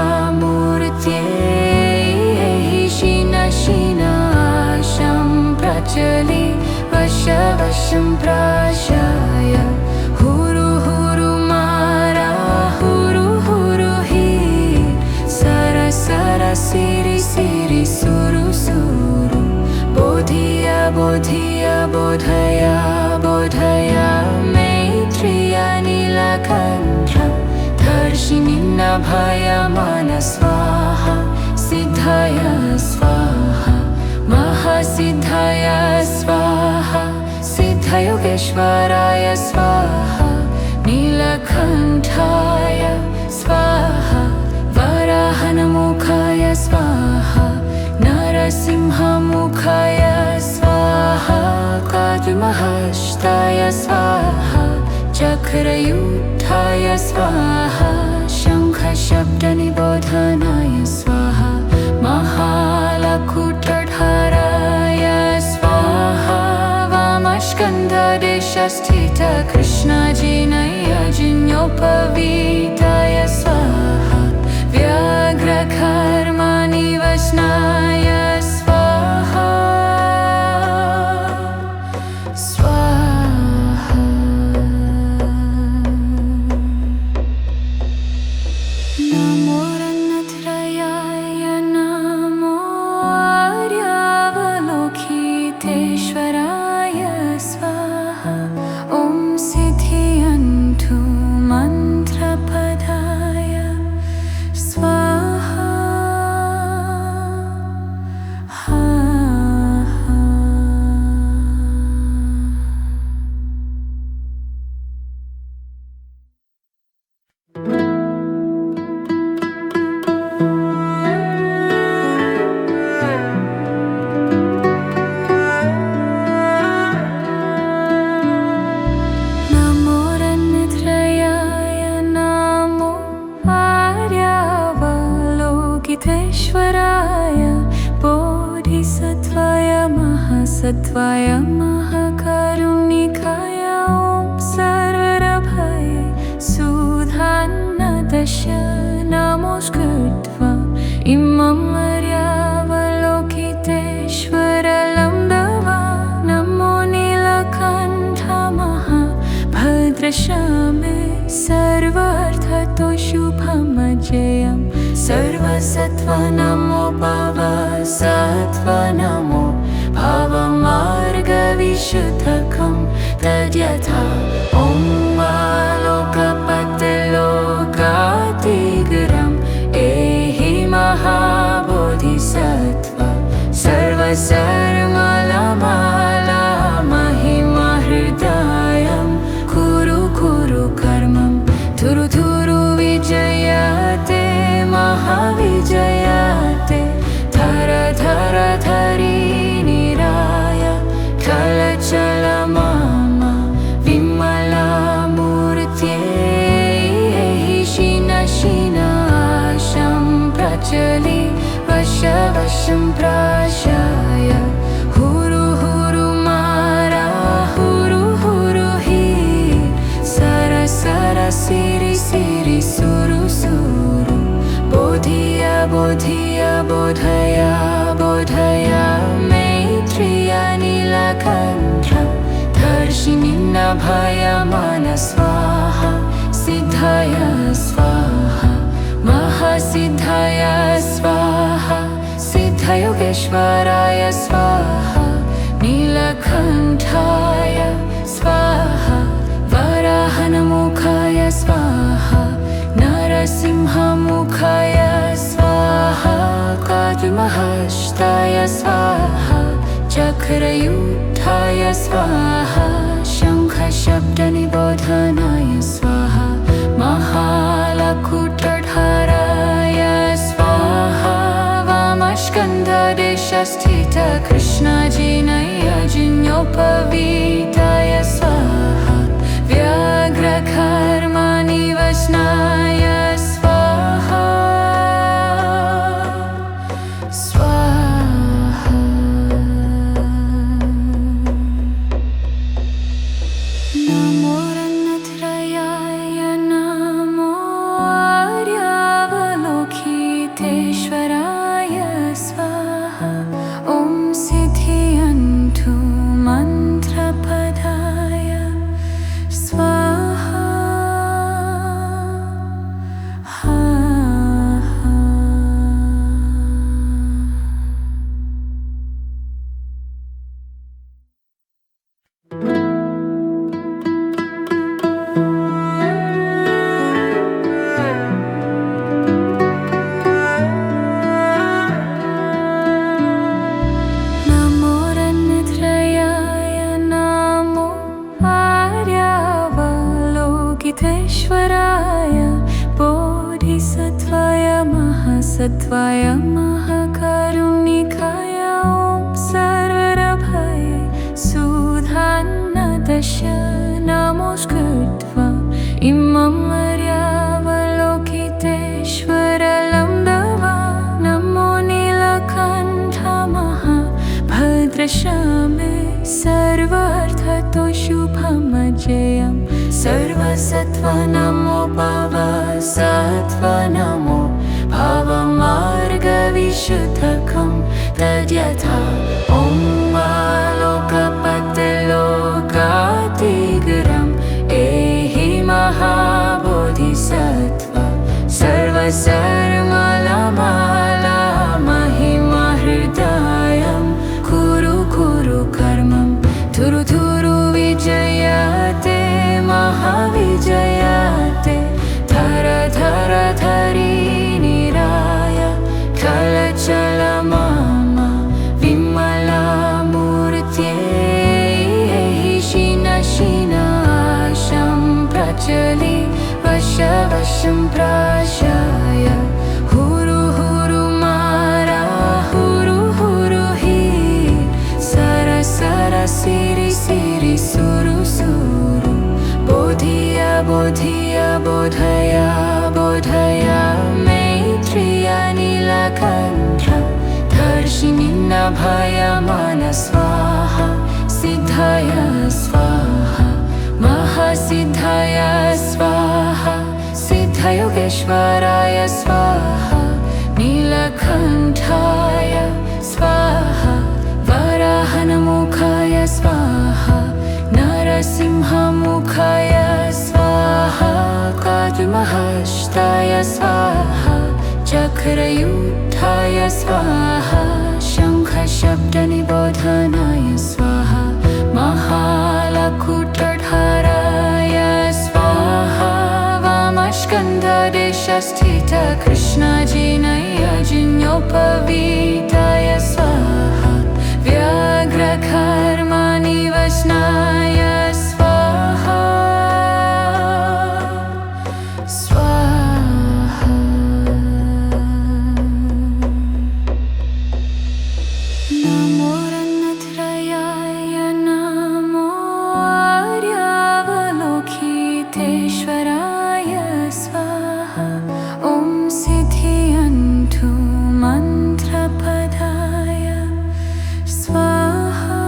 दर्शिनिन्नभयमान स्वाहा सिद्धाय स्वाहा महासिद्धाय स्वाहा सिद्धयोगेश्वराय स्वाहा नीलकण्ठाय स्वाहा वराहनमुखाय स्वाहा नरसिंहमुखाय स्वाहा काद्महस्ताय स्वाहा चक्रयुक्ताय स्वाहा शङ्खशब्दनिबोधनाय स्वाहा महालकुटधाराय स्वाहा वामस्कन्धदेशस्थित कृष्णजिनयजिन्योपवीताय स्वाहा व्याघ्रकर्मनिवसनाय स्वाहा स्वाहा नमो रत्नत्रयाय नमो आर्यावलोकितेश्वराय स्वाहा ॐ सिद्धियन्तु मन्त्रपदाय स्वाहा नमो रत्नत्रयाय नमो आर्यावलोकितेश्वराय बोधिसत्त्वाय महासत्त्वाय महाकारुणिकाय ॐ सर्वरभये सुधान्नदश नमोऽस्कृत्वा इमं आर्यावलोकितेश्वरलम्बवा नमो नीलकण्ठ महाभद्रश्यामे सर्वार्थतो शुभमजयं सर्वसत्त्व नमो भवसत्त्व नमो भवमार्गविशुद्धकं तद्यथा ॐ लोकपतिलोकातिगरम् एहि महाबोधिसत्त्व सर्वसर्वमाला महिमहृदयं कुरु कुरु कर्मं थुरु थुरु विजयते महाविजयते धर धर धरी निराय कलचल मम विमलामूर्त्यै शिन शिनाशं प्रचलि वश वशं प्राशाय हुरु हुरु मारा हुरु हुरु हि सर सर सिरि सिरि सुरु सुरु बोधिय बोधिय बोधय बोधय मैत्रिय नीलकण्ठ दर्शिनिन्नभयमान स्वाहा सिद्धाय स्वाहा महासिद्धाय स्वाहा सिद्धयोगेश्वराय स्वाहा नीलकण्ठाय स्वाहा वराहनमुखाय स्वाहा नरसिंहमुखाय स्वाहा काद्महस्ताय स्वाहा चक्रयुक्ताय स्वाहा शङ्खशब्दनिबोधनाय स्वाहा महालकुटधाराय स्वाहा वामस्कन्धदेशस्थित कृष्णजिनयजिन्योपवीताय स्वाहा व्याघ्रकर्मनिवसनाय स्वाहा स्वाहा लोकितेश्वराय बोधिसत्त्वाय महासत्त्वाय महाकारुणिकाय ॐ सर्वरभये सुधान्नदश नमोऽस्कृत्वा इमं मर्यावलोकितेश्वरलं दवा नमो नीलकण्ठ महाभद्रशामे सर्वार्थतो शुभमजयं सर्वसत्त्व नमो भवसत्त्व नमो भवमार्गविशुद्धकं तद्यथा ॐ लोकपतिलोकातिगरम् एहि महाबोधिसत्त्व सर्वसर्वमलमाला महिमहृदयं कुरु कुरु कर्मं धुरु धुरु विजयते महाविजयते धर धर धरी निराय चल मम विमला मूर्त्यै शिन शिनाशं प्रचलि वशं प्राशाय हुरु हुरु मारा हुरु हुरु हि सर सर सिरि सिरि सुरु सुरु बोधिय बोधिय बोधय बोधय मैत्रिय नीलकण्ठ दर्शिनि नभय मन स्वाहा सिद्धय स्वाहा महासिद्धय स्वाहा सिद्धयोगेश्वराय स्वाहा नीलकण्ठाय स्वाहा वराहनमुखाय स्वाहा नरसिंहमुखाय स्वाहा काद्महस्ताय स्वाहा चक्रयुक्ताय स्वाहा शङ्खशब्दनिबोधनाय स्वाहा महालकुटधाराय स्वाहा वामस्कन्धदेशस्थित कृष्णजिनयजिन्योपवीताय स्वाहा व्याघ्रकर्मनिवसनाय स्वाहा स्वाहा नमो रत्नत्रयाय नमो आर्यावलोकितेश्वराय स्वाहा ॐ सिद्ध्यन्तु मन्त्रपदाय स्वाहा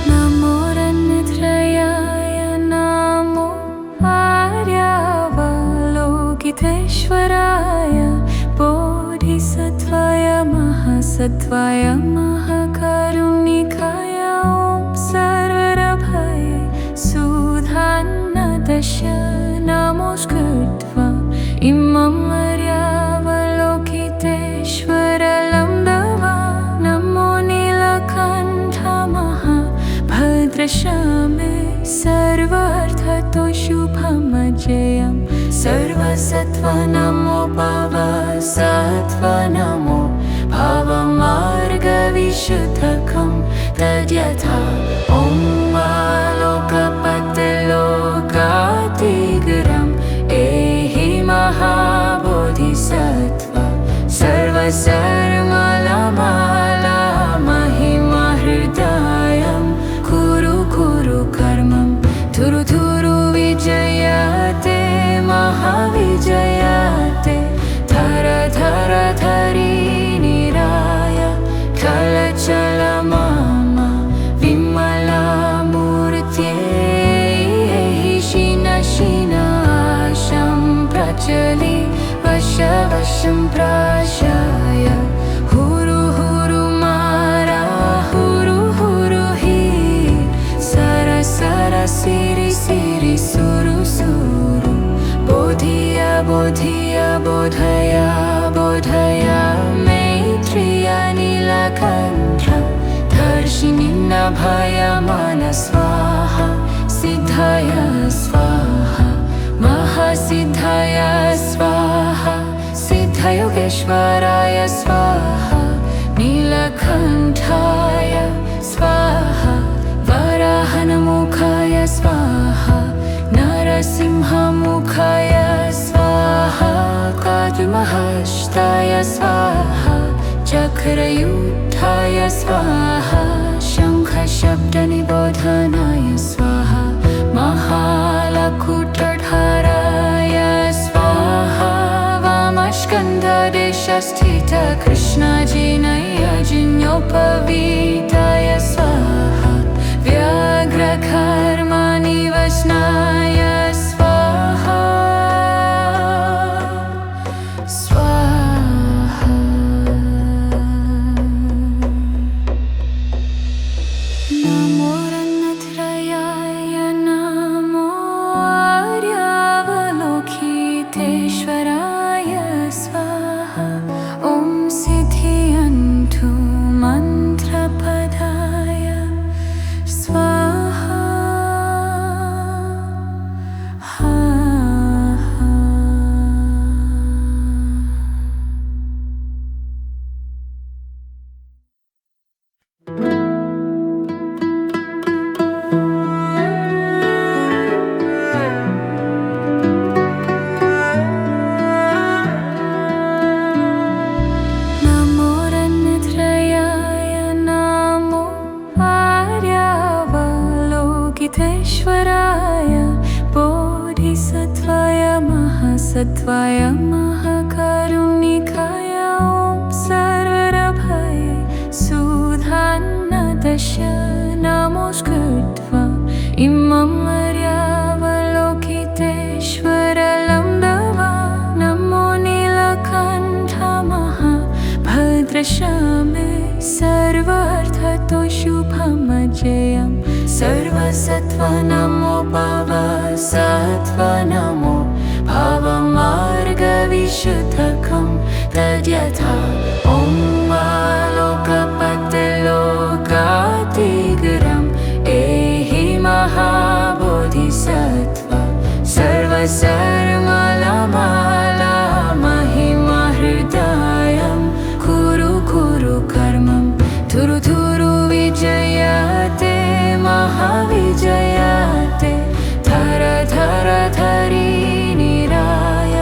नमो रत्नत्रयाय नमो आर्यावलोकितेश्वराय बोधिसत्त्वाय महासत्त्वाय महाकारुणिकाय ॐ सर्वरभये सुधान्नदश नमोऽस्कृत्वा इमं मर्यावलोकितेश्वरलं दवा नमो नीलकण्ठ महाभद्रशामे सर्वार्थतो शुभमजयं सर्वसत्त्व नमो भवसत्त्व नमो भवमार्गविशुद्धकं तद्यथा ॐ लोकपतिलोकातिगरम् एहि महाबोधिसत्त्व सर्वसर्वमलमाला महिमहृदयं कुरु कुरु कर्मं धुरु धुरु विजयते महाविजयते धर धर धरी निराय चल चल मम विमला नीलकण्ठधर्षिणि नभयमान स्वाहा सिद्धाय स्वाहा महासिद्धाय स्वाहा सिद्धयोगेश्वराय स्वाहा नीलकण्ठाय स्वाहा वराहनमुखाय स्वाहा नरसिंहमुखाय स्वाहा काद्महस्ताय स्वाहा चक्रयुक्ताय स्वाहा शङ्खशब्दनिबोधनाय स्वाहा महालकुटधराय स्वाहा वामस्कन्धदेशस्थित कृष्णजिनयजिन्योपवीताय स्वाहा व्याघ्रकर्मनिवसनाय स्वाहा स्वाहा नमो रत्नत्रयाय नमो आर्यावलोकितेश्वराय स्वाहा ॐ सिद्धियन्तु मन्त्रपदाय स्वाहा नमो रत्नत्रयाय नमो आर्यावलोकितेश्वराय बोधिसत्त्वाय महासत्त्वाय महाकारुणिकाय ॐ सर्वरभये सुधान्नदश नमोऽस्कृत्वा इमं आर्यावलोकितेश्वरलम्बवा नमो नीलकण्ठ महाभद्रश्यामे सर्वार्थतो शुभमजयं सर्वसत्त्व नमो भवसत्त्व नमो भवमार्गविशुद्धकं तद्यथा ॐ लोकपतिलोकातिगरम् एहि महाबोधिसत्त्व सर्वसर्वमाला महिमहृदयं कुरु कुरु कर्मं थुरु थुरु विजयते महाविजयते धर धर धरी निराय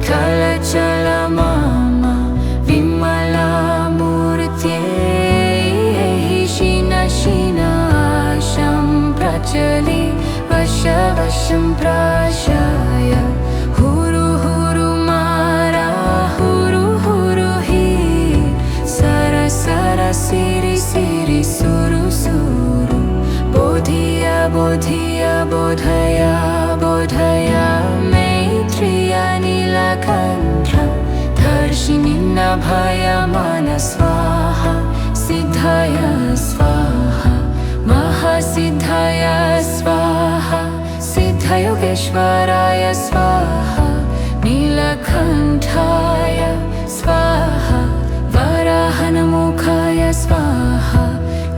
कलचल मम विमलामूर्त्यै शिन शिनाशं प्रचलि वश वशं प्राशाय हुरु हुरु मारा हुरु हुरु हि सर सर सिरि सिरि सुरु सुरु बोधिय बोधिय बोधय बोधय मैत्रिय नीलकण्ठधर्षिणि नभयमान स्वाहा सिद्धाय स्वाहा महासिद्धाय स्वाहा सिद्धयोगेश्वराय स्वाहा नीलकण्ठाय स्वाहा वराहनमुखाय स्वाहा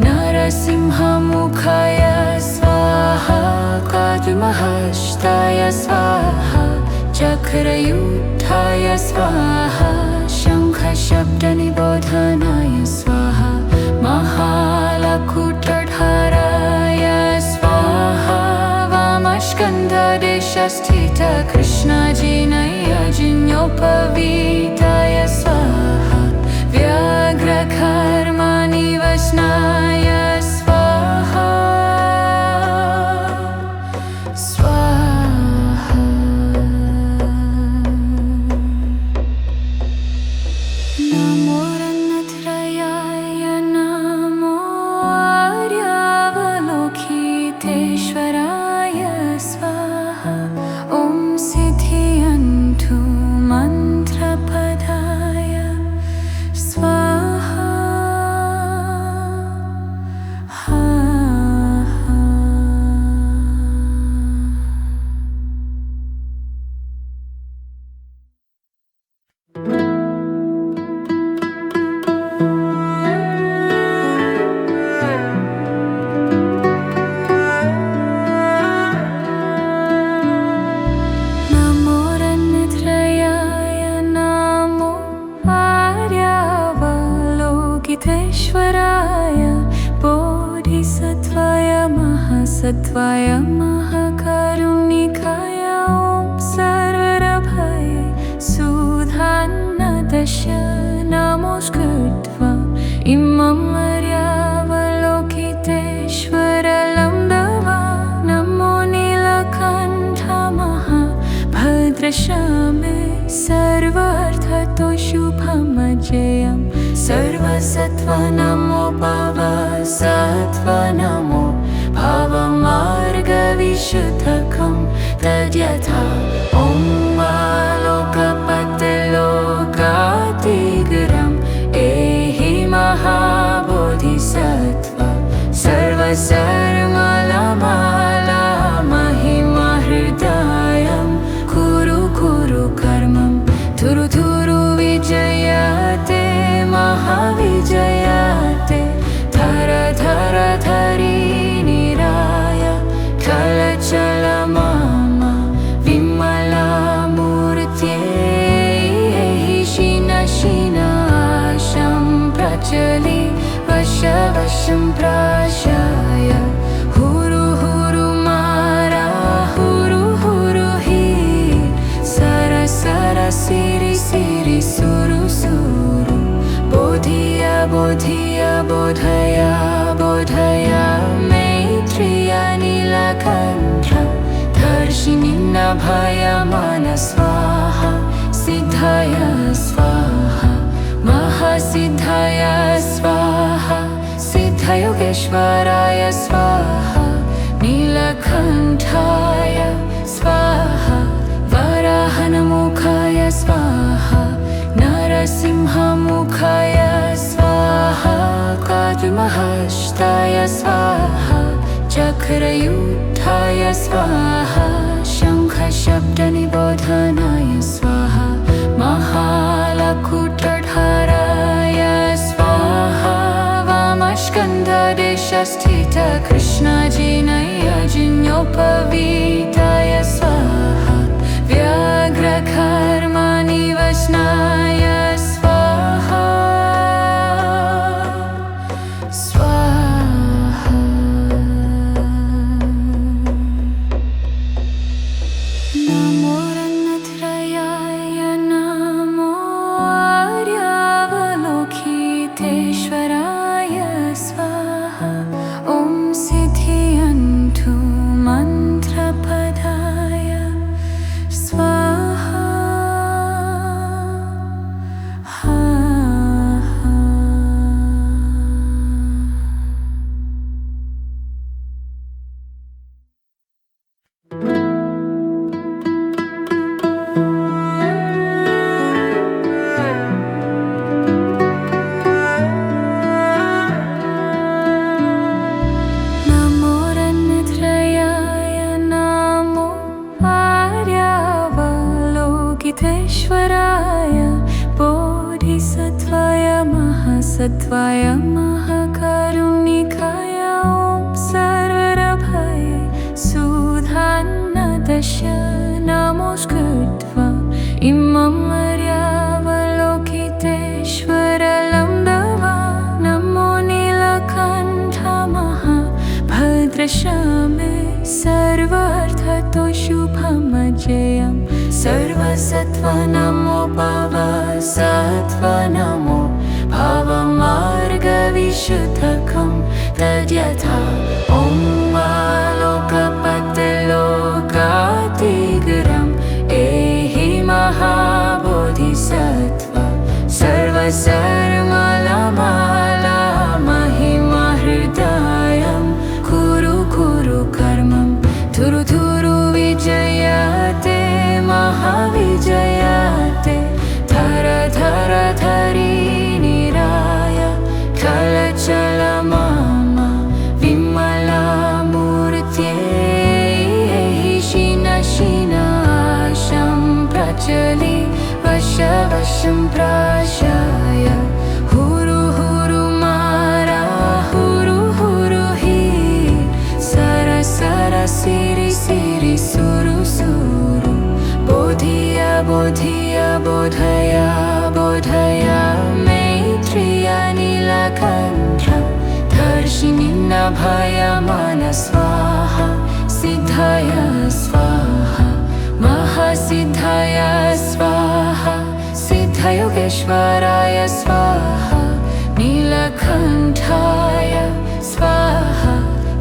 नरसिंहमुखाय स्वाहा काद्महस्ताय स्वाहा चक्रयुक्ताय स्वाहा शङ्खशब्दनिबोधनाय स्वाहा महालकुटधराय स्वाहा वामस्कन्धदेशस्थित कृष्णजिनयजिन्योपवीताय स्वाहा व्याघ्रकर्मनिवसनाय स्वाहा स्वाहा नमो रत्नत्रयाय लोकितेश्वराय बोधिसत्त्वाय महासत्त्वाय महाकारुणिकाय ॐ सर्वभये सुधान्नदश नमोऽस्कृत्वा इमं मर्यावलोकितेश्वरलं दवा नमो नीलकण्ठ महाभद्रश्यामे सर्वार्थतो शुभमजयं सर्वसत्त्वा नमो भवसत्त्वा नमो भवमार्गविशुद्धकं तद्यथा ॐ लोकपतिलोकातिगरम् एहि महाबोधिसत्त्वा सर्वसर्वमाला महिमहृदयं कुरु कुरु कर्मं थुरु थुरु विजयते महाविजयते धर धर धरि निराय चल चल मम विमलामूर्त्यै शिन शिनाशं प्रचलि वश वशं प्राशाय हुरु हुरु मारा हुरु हुरु हि सर सर सिरि सिरि सुरु सुरु बोधिय बोधिय बोधय बोधय मैत्रिय नीलकण्ठ दर्शिनि नभय मन स्वाहा सिद्धय स्वाहा महासिद्धय स्वाहा सिद्धयोगेश्वराय स्वाहा नीलकण्ठाय स्वाहा वराहनमुखाय स्वाहा नरसिंहमुखाय स्वाहा काद्महस्ताय स्वाहा चक्रयुक्ताय स्वाहा शङ्खशब्दनिबोधनाय स्वाहा महालकुटधाराय स्वाहा वामस्कन्धदेशस्थित कृष्णजिनयजिन्योपवीताय स्वाहा व्याघ्रकर्मनिवसनाय स्वाहा स्वाहा नमो रत्नत्रयाय नमो आर्यावलोकितेश्वराय स्वाहा ॐ सिद्धियन्तु मन्त्रपदाय स्वाहा नमो रत्नत्रयाय नमो आर्यावलोकितेश्वराय बोधिसत्त्वाय महासत्त्वाय महाकारुणिकाय ॐ सर्वभये सुधान्नदश नमोऽस्कृत्वा इमं मर्यावलोकितेश्वरलं दवा नमो नीलकण्ठ महाभद्रश्यामे सर्वार्थतो शुभमजयं सर्वसत्त्वा नमो भवसत्त्वा नमो भवमार्गविशुद्धकं तद्यथा ॐ लोकपतिलोकातिगरम् एहि महाबोधिसत्त्वा सर्वसर्वमाला महिमहृदयं कुरु कुरु कर्मं थुरु थुरु विजयते महाविजयते धर धर धरि निराय चल चल मम विमलामूर्त्यै शिन शिनाशं प्रचलि वश वशं प्राशाय हुरु हुरु मारा हुरु हुरु हि सर सर सिरि सिरि सुरु सुरु बोधिय बोधिय बोधय बोधय मैत्रिय नीलकण्ठ धर्षिणि नभाय मन स्वाहा सिद्धाय स्वाहा महासिद्धाय स्वाहा सिद्धयोगेश्वराय स्वाहा नीलकण्ठाय स्वाहा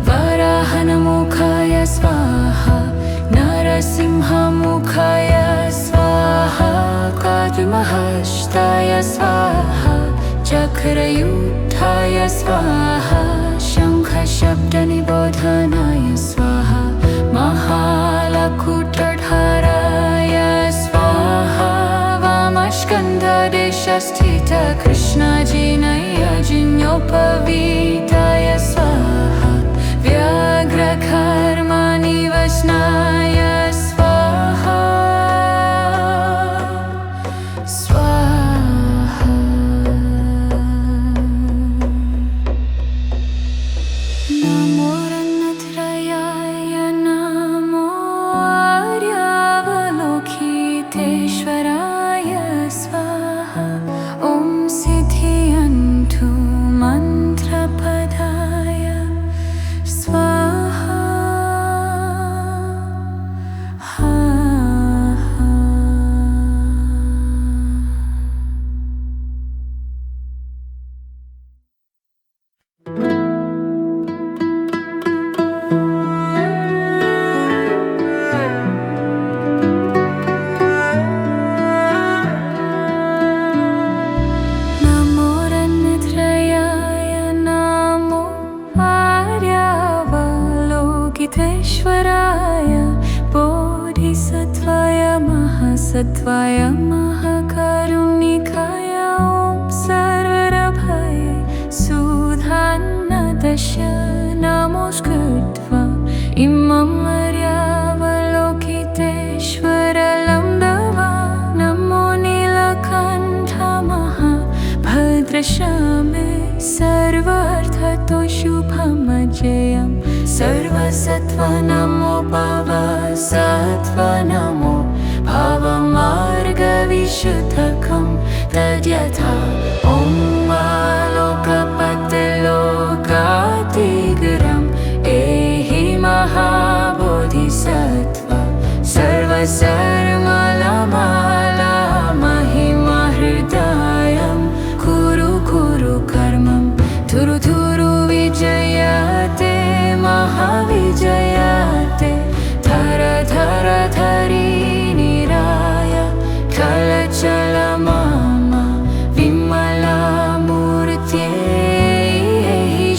वराहनमुखाय स्वाहा नरसिंहमुखाय स्वाहा काद्महस्ताय स्वाहा चक्रयुक्ताय स्वाहा शङ्खशब्दनिबोधनाय स्वाहा महालकुटधाराय स्वाहा वामस्कन्धदेशस्थित कृष्णजिनयजिन्योपवीताय स्वाहा व्याघ्रकर्मनिवसनाय स्वाहा स्वाहा नमो रत्नत्रयाय नमो आर्यावलोकितेश्वराय स्वाहा ॐ सिद्धियन्तु मन्त्रपदाय स्वाहा नमो रत्नत्रयाय नमो आर्यावलोकितेश्वराय बोधिसत्त्वाय महासत्त्वाय महाकारुणिकाय ॐ सर्वभय सुधान्नदश नमोऽस्कृत्वा इमम् आर्यावलोकितेश्वरलं दवा नमो नीलकण्ठ महाभद्रश्यामे सर्वार्थतो शुभमजयं सर्वसत्त्व नमो भवसत्त्व नमो भवमार्गविशुद्धकं तद्यथा ॐ आलोकपतिलोकातिगरम् एहि महाबोधिसत्त्व सर्वसर्वमाला महिमहृदयं कुरु कुरु कर्मं धुरु धुरु विजयते महाविजयते धर धर धरीनिराय चल मम विमलामूर्त्यै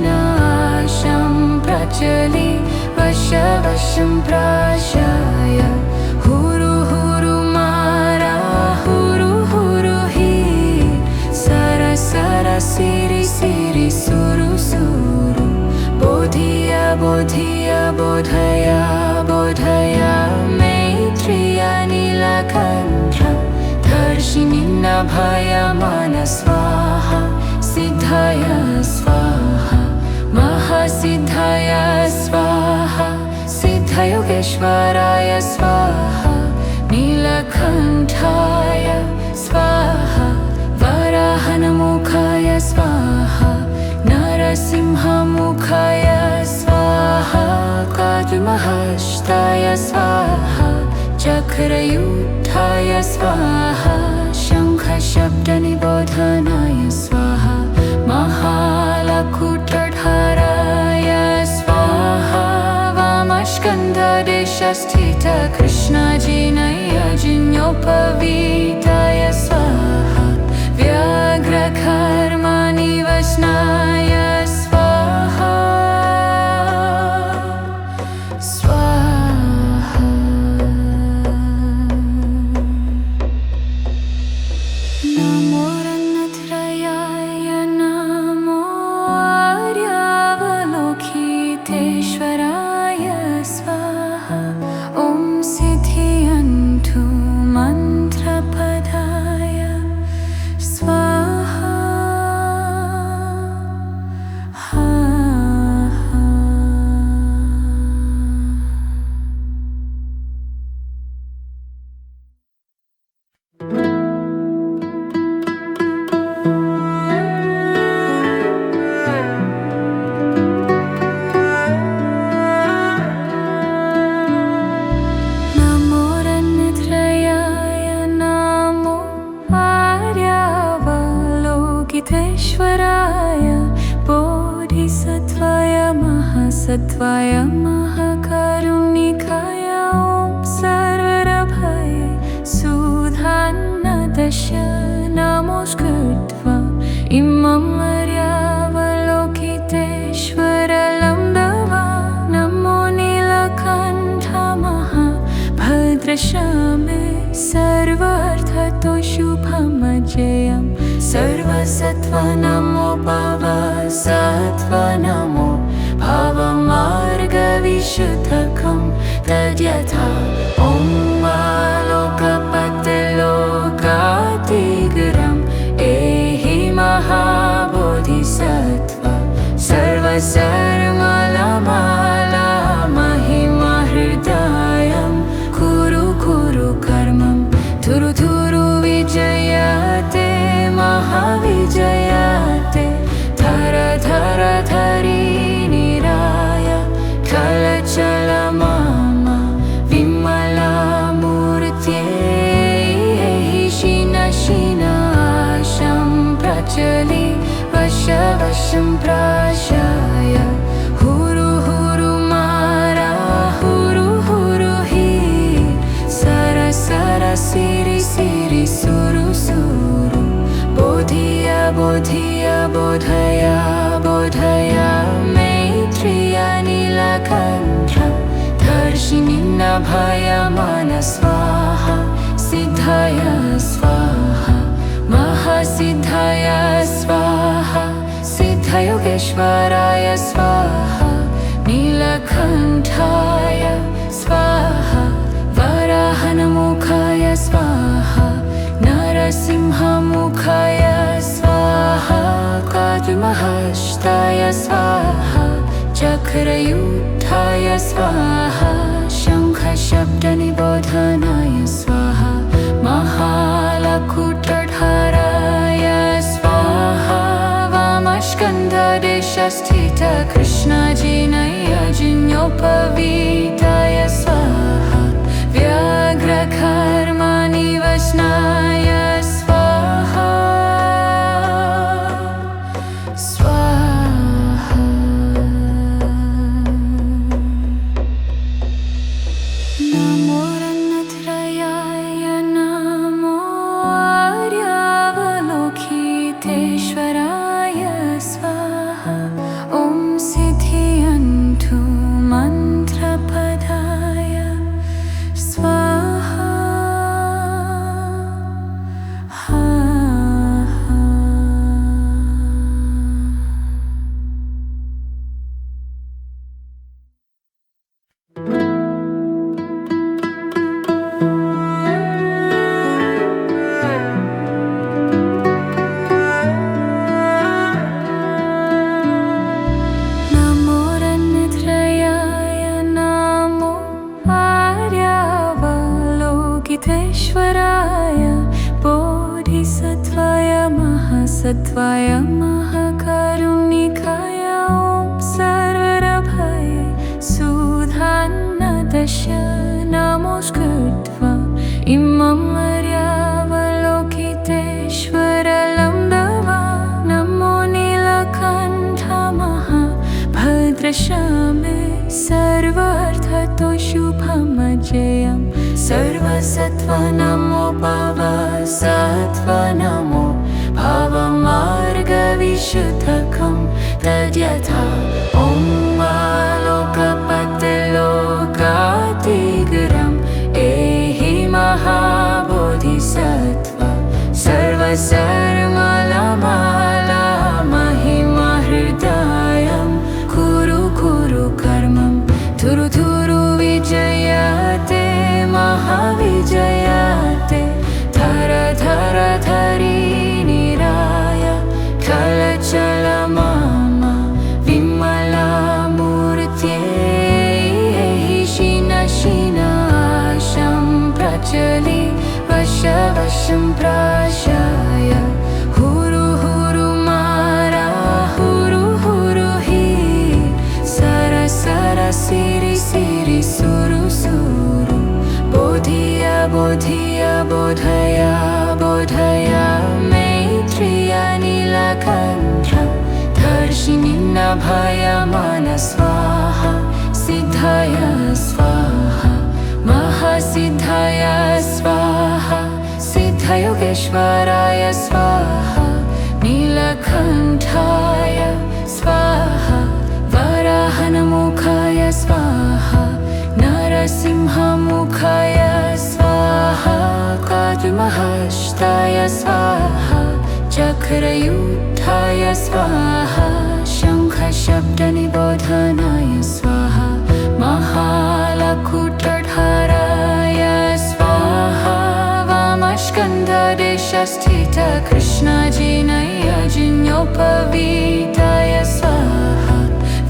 शिनाशं प्रचलि वशं प्राशाय हुरु हुरु मारा हुरु हुरु हि सर सर सिरि सिरि सुरु सुरु बोधिय बोधिय बोधय बोधय मैत्रिय नीलकण्ठ धर्षिणि नभाय मन स्वाहा सिद्धाय स्वाहा महासिद्धाय स्वाहा सिद्धयोगेश्वराय स्वाहा नीलकण्ठाय स्वाहा वराहनमुखाय स्वाहा नरसिंहमुखाय स्वाहा काद्महस्ताय स्वाहा चक्रयुक्ताय स्वाहा शङ्खशब्दनिबोधनाय स्वाहा महालकुटधाराय स्वाहा वामस्कन्धदेशस्थित कृष्णजिनयजिन्योपवीताय स्वाहा व्याघ्रकर्मनिवसनाय स्वाहा स्वाहा नमो रत्नत्रयाय नमो आर्यावलोकितेश्वराय स्वाहा ॐ सिद्धियन्तु मन्त्रपदाय सत्वाय महाकरुणिकाय ॐ सर्वरभये सुधान्नदश नमोऽस्कृत्वा इमं मर्यावलोकितेश्वरलं दवा नमो नीलकण्ठ महाभद्रशामे सर्वार्थतो शुभमजयं सर्वसत्त्व नमो भवसत्त्व नमो भवमार्गविशुद्धकं तद्यथा ॐ लोकपतिलोकातिगरम् एहि महाबोधिसत्त्व सर्वसर्वमाला महिमा हृदयं कुरु कुरु कर्मं थुरु थुरु विजयते महाविजयते धर धर धरी निराय कलचल मम विमला मूर्त्यै शिन शिनाशं प्रचलि वश वशं प्राशाय हुरु हुरु मारा हुरु हुरु हि सर सर सिरि सिरि सुरु सुरु बोधिय बोधिय बोधय बोधय मैत्रिय नीलकण्ठ दर्शिनि नभय मन स्वाहा सिद्धय स्वाहा महासिद्धय स्वाहा सिद्धयोगेश्वराय स्वाहा नीलकण्ठाय स्वाहा वराहनमुखाय स्वाहा नरसिंहमुखाय स्वाहा काद्महस्ताय स्वाहा चक्रयुक्ताय स्वाहा शङ्खशब्दनिबोधनाय स्वाहा महालकुटधाराय स्वाहा वामस्कन्धदेशस्थित कृष्णजिनयजिन्योपवीताय स्वाहा व्याघ्रकर्मनिवसनाय स्वाहा स्वाहा नमो रत्नत्रयाय नमो आर्यावलोकितेश्वराय स्वाहा ॐ सिद्धियन्तु मन्त्रपदाय स्वाहा नमो रत्नत्रयाय नमो आर्यावलोकितेश्वराय बोधिसत्त्वाय महासत्त्वाय महाकरुणिकाय ॐ सर्वरभये सुधान्नदश नमोऽस्कृत्वा इमं मर्यावलोकितेश्वरलं दवा नमो नीलकण्ठ महाभद्रशामे सर्वार्थतो शुभमजयं सर्वसत्त्व नमो भवसत्त्व नमो भवमार्गविशुद्धकं तद्यथा ॐ लोकपतिलोकातिगरम् एहि महाबोधिसत्त्व सर्वसर्वमाला महिमा हृदयं कुरु कुरु कर्मं थुरु थुरु विजयते महाविजयते धर धर धरी निराय कलचल मम विमला मूर्त्यै शिन शिनाशं प्रचलि वश वशं प्राशाय हुरु हुरु मारा हुरु हुरु हि सर सर सिरि सिरि सुरु सुरु बोधिय बोधिय बोधय बोधय मैत्रिय नीलकण्ठ दर्शिनि नभय मन स्वाहा महासिद्धाय स्वाहा महासिद्धाय स्वाहा सिद्धयोगेश्वराय स्वाहा नीलकण्ठाय स्वाहा वराहनमुखाय स्वाहा नरसिंहमुखाय स्वाहा काद्महस्ताय स्वाहा चक्रयुक्ताय स्वाहा शङ्खशब्दनिबोधनाय स्वाहा महालकुटधाराय स्वाहा वामस्कन्धदेशस्थित कृष्णजिनयजिन्योपवीताय स्वाहा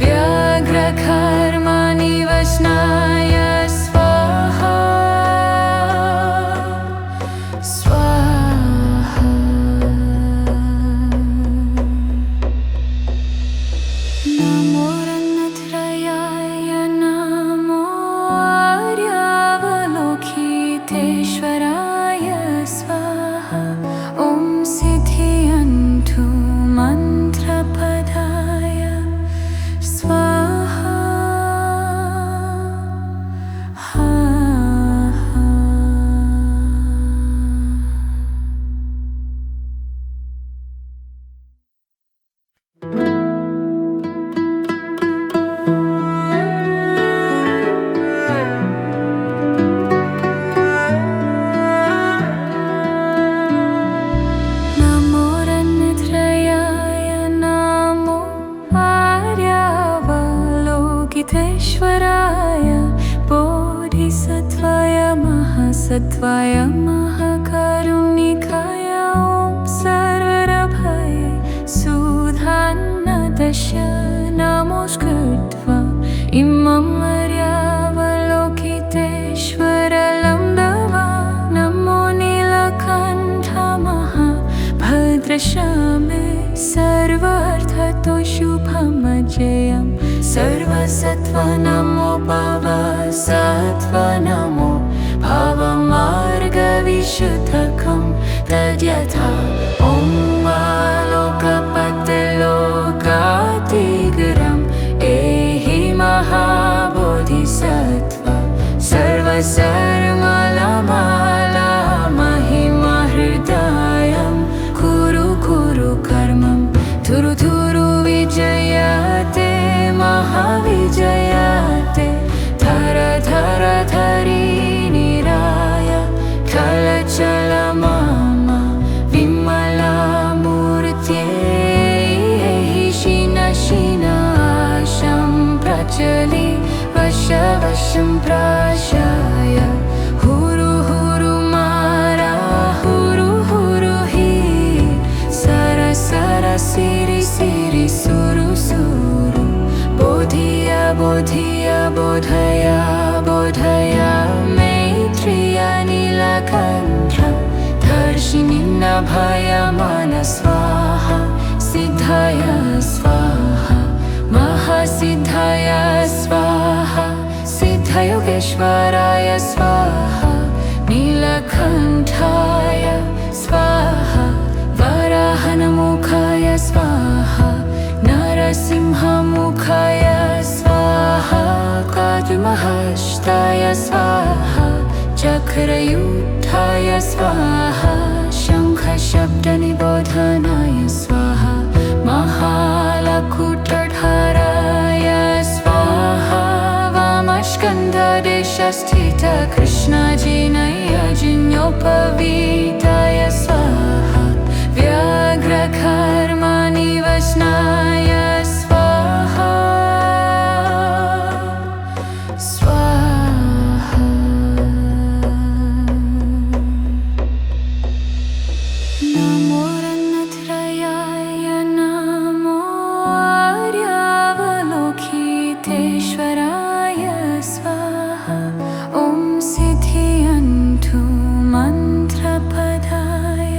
व्याघ्रकर्मनिवसनाय स्वाहा स्वाहा नमो रत्नत्रयाय नमो आर्यावलोकितेश्वराय स्वाहा ॐ सिद्धियन्तु मन्त्रपदाय स्वाहा नमो रत्नत्रयाय नमो आर्यावलोकितेश्वराय बोधिसत्त्वाय महासत्त्वाय महाकारुणिकाय ॐ सर्वभये सुधान्नदश नमोऽस्कृत्वा इमं आर्यावलोकितेश्वरलं दवा नमो नीलकण्ठ महाभद्रश्यामे सर्वार्थतो शुभमजयं सर्वसत्त्वा नमो भवसत्त्वा नमो भवमार्गविशुद्धकं तद्यथा ॐ लोकपतिलोकातिगरम् एहि महाबोधिसत्त्वा सर्वसर्वमाला महिमा हृदयं कुरु कुरु कर्मं थुरु थुरु विजयते महाविजयते धर धर धरी निराय चल चल मम विमलामूर्त्यै शीन शीनाशं प्रचलि वश वशं प्राशाय हुरु हुरु मारा हुरु हुरु हि सर सर सिरि सिरि सुरु सुरु बोधिय बोधिय बोधय बोधय मैत्रिय नीलकण्ठ दर्शिनि नभयमान स्वाहा सिद्धाय स्वाहा महासिद्धाय स्वाहा सिद्धयोगेश्वराय स्वाहा नीलकण्ठाय स्वाहा वराहनमुखाय स्वाहा नरसिंहमुखाय स्वाहा काद्महस्ताय स्वाहा चक्रयुक्ताय स्वाहा शङ्खशब्दनिबोधनाय स्वाहा महालकुटधाराय स्वाहा वामस्कन्धदेशस्थित कृष्णजिनयजिन्योपवीताय स्वाहा व्याघ्रकर्मनिवसनाय स्वाहा स्वाहा नमो रत्नत्रयाय नमो आर्यावलोकितेश्वराय स्वाहा ॐ सिद्धियन्तु मन्त्रपदाय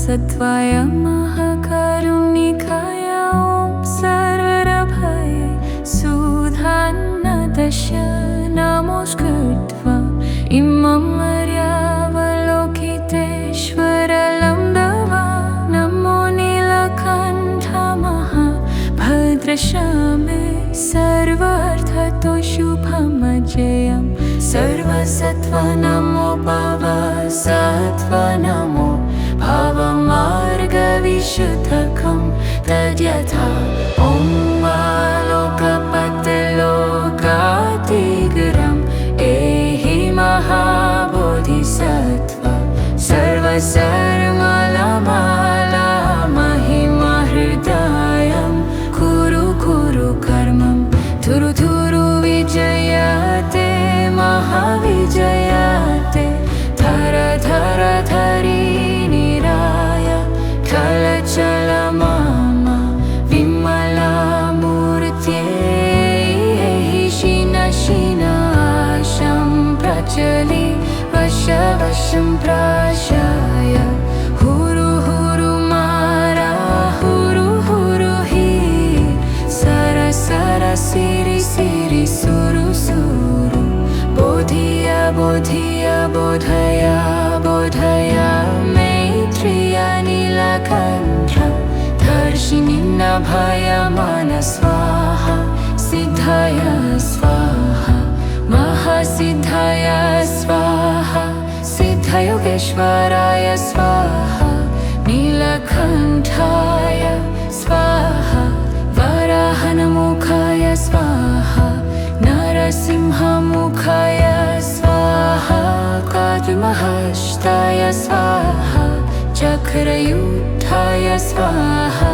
सत्वाय महाकरुणिकाय ॐ सर्वरभये सुधान्नदश नमोऽस्कृत्वा इमं मर्यावलोकितेश्वरलं दवा नमो नीलकण्ठ महाभद्रश्यामे सर्वार्थतो शुभमजयं सर्वसत्त्व नमो भव सत्त्व नमो भवमार्गविशुद्धकं तद्यथा ॐ लोकपतिलोकातिगरम् एहि महाबोधिसत्त्व सर्वसर्वमाला महिमहृदयं कुरु कुरु कर्मं थुरु थुरु विजयते महाविजयते धर धर धरी निराय कलचल मम विमलामूर्त्यै शिन शिनाशं प्रचलि वश वशं प्राशाय हुरु हुरु मारा हुरु हुरु हि सर सर सिरि सिरि सुरु सुरु बोधिय बोधिय बोधय बोधय मैत्रिय नीलकण्ठ दर्शिनि नभय मन स्वाहा सिद्धय स्वाहा महासिद्धय स्वाहा सिद्धयोगेश्वराय स्वाहा नीलकण्ठाय स्वाहा वराहनमुखाय स्वाहा नरसिंहमुखाय स्वाहा काद्महस्ताय स्वाहा चक्रयुक्ताय स्वाहा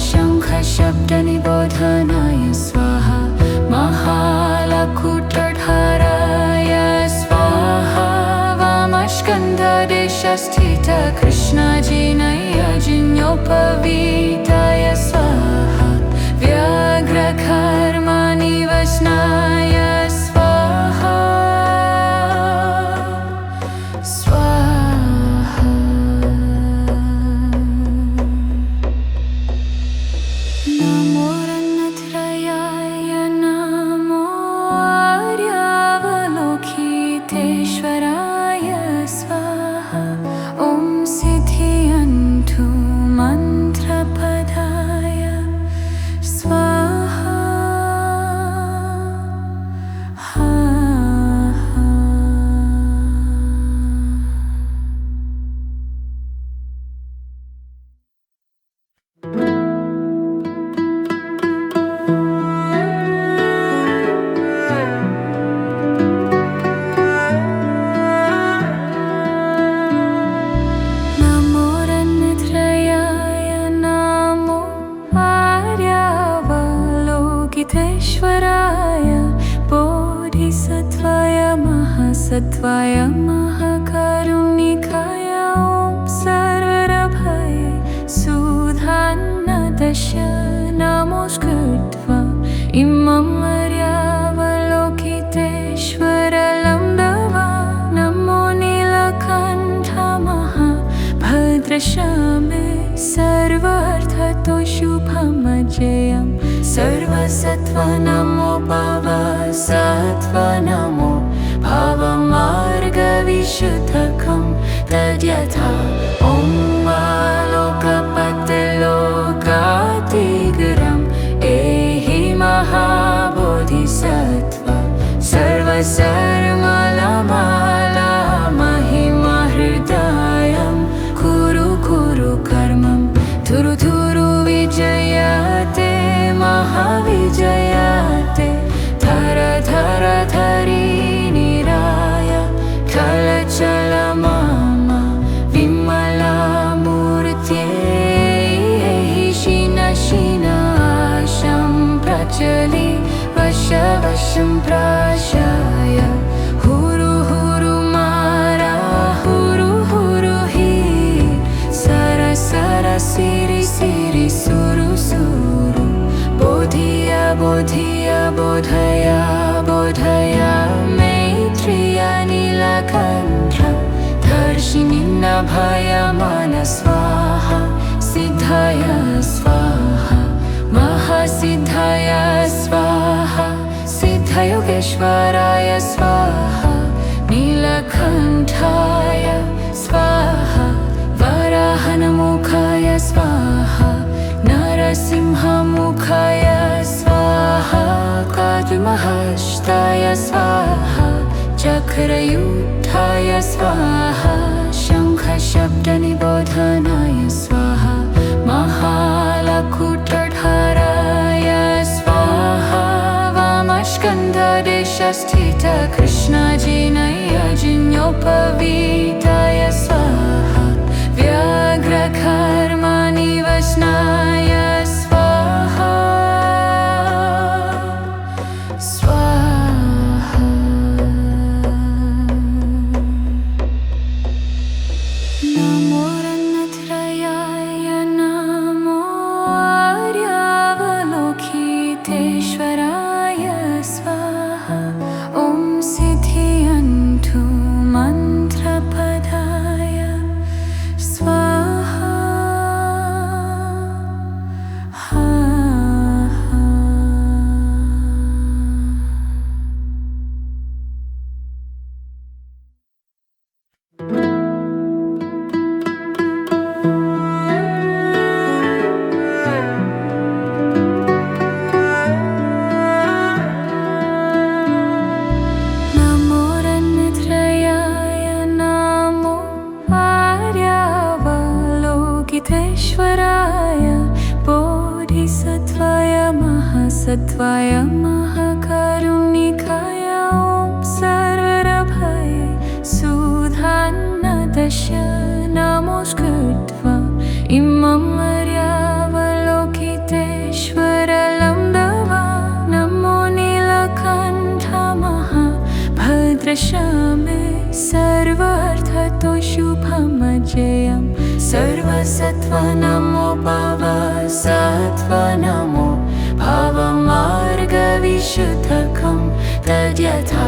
शङ्खशब्दनिबोधनाय स्वाहा महालकुटधाराय स्वाहा वामस्कन्धदेशस्थित कृष्णजिनयजिन्योपवीताय स्वाहा व्याघ्रकर्मनिवसनाय स्वाहा स्वाहा नमो रत्नत्रयाय नमो आर्यावलोकितेश्वराय स्वाहा ॐ सिद्धियन्तु मन्त्रपदाय स्वाहा नमो रत्नत्रयाय नमो आर्यावलोकितेश्वराय बोधिसत्त्वाय महासत्त्वाय महाकरुणिकाय ॐ सर्वरभये सुधान्नदश नमोऽस्कृत्वा इमं मर्यावलोकितेश्वरलं दवा नमो नीलकण्ठ महाभद्रश्यामे सर्वार्थतो शुभमजयं सर्वसत्त्व नमो भव सत्त्व नमो भवमार्गविशुद्धकं तद्यथा ॐ लोकपतिलोकातिगरम् एहि महाबोधिसत्त्व सर्वसर्वमाला महिमहृदयं कुरु कुरु कर्मं थुरु थुरु विजयते महाविजयते धर धर धरी निराय कलचल मम विमलामूर्त्यै शिन शिनाशं प्रचलि वश वशं प्राशाय हुरु हुरु मारा हुरु हुरु हि सर सर सिरि सिरि सुरु सुरु बोधिय बोधिय बोधय बोधय मैत्रिय नीलकण्ठ दर्शिनि नभय मन स्वाहा महासिद्धाय स्वाहा महासिद्धाय स्वाहा सिद्धयोगेश्वराय स्वाहा नीलकण्ठाय स्वाहा वराहनमुखाय स्वाहा नरसिंहमुखाय स्वाहा काद्महस्ताय स्वाहा चक्रयुक्ताय स्वाहा शङ्खशब्दनिबोधनाय स्वाहा महालकुटधाराय स्वाहा वामस्कन्धदेशस्थित कृष्णजिनयजिन्योपवीताय स्वाहा व्याघ्रकर्मनिवसनाय स्वाहा स्वाहा नमो रत्नत्रयाय नमो आर्यावलोकितेश्वराय स्वाहा ॐ सिद्धियन्तु मन्त्रपदाय स्वाहा नमो रत्नत्रयाय नमो आर्यावलोकितेश्वराय बोधिसत्त्वाय महासत्त्वाय महाकारुणिकाय ॐ सर्वरभये सुधान्नदश नमोऽस्कृत्वा इमं आर्यावलोकितेश्वरलं दवा नमो नीलकण्ठ महाभद्रशामे सर्वार्थतो शुभमजयं सर्वसत्त्व नमो भवसत्त्व नमो भवमार्गविशुद्धकं तद्यथा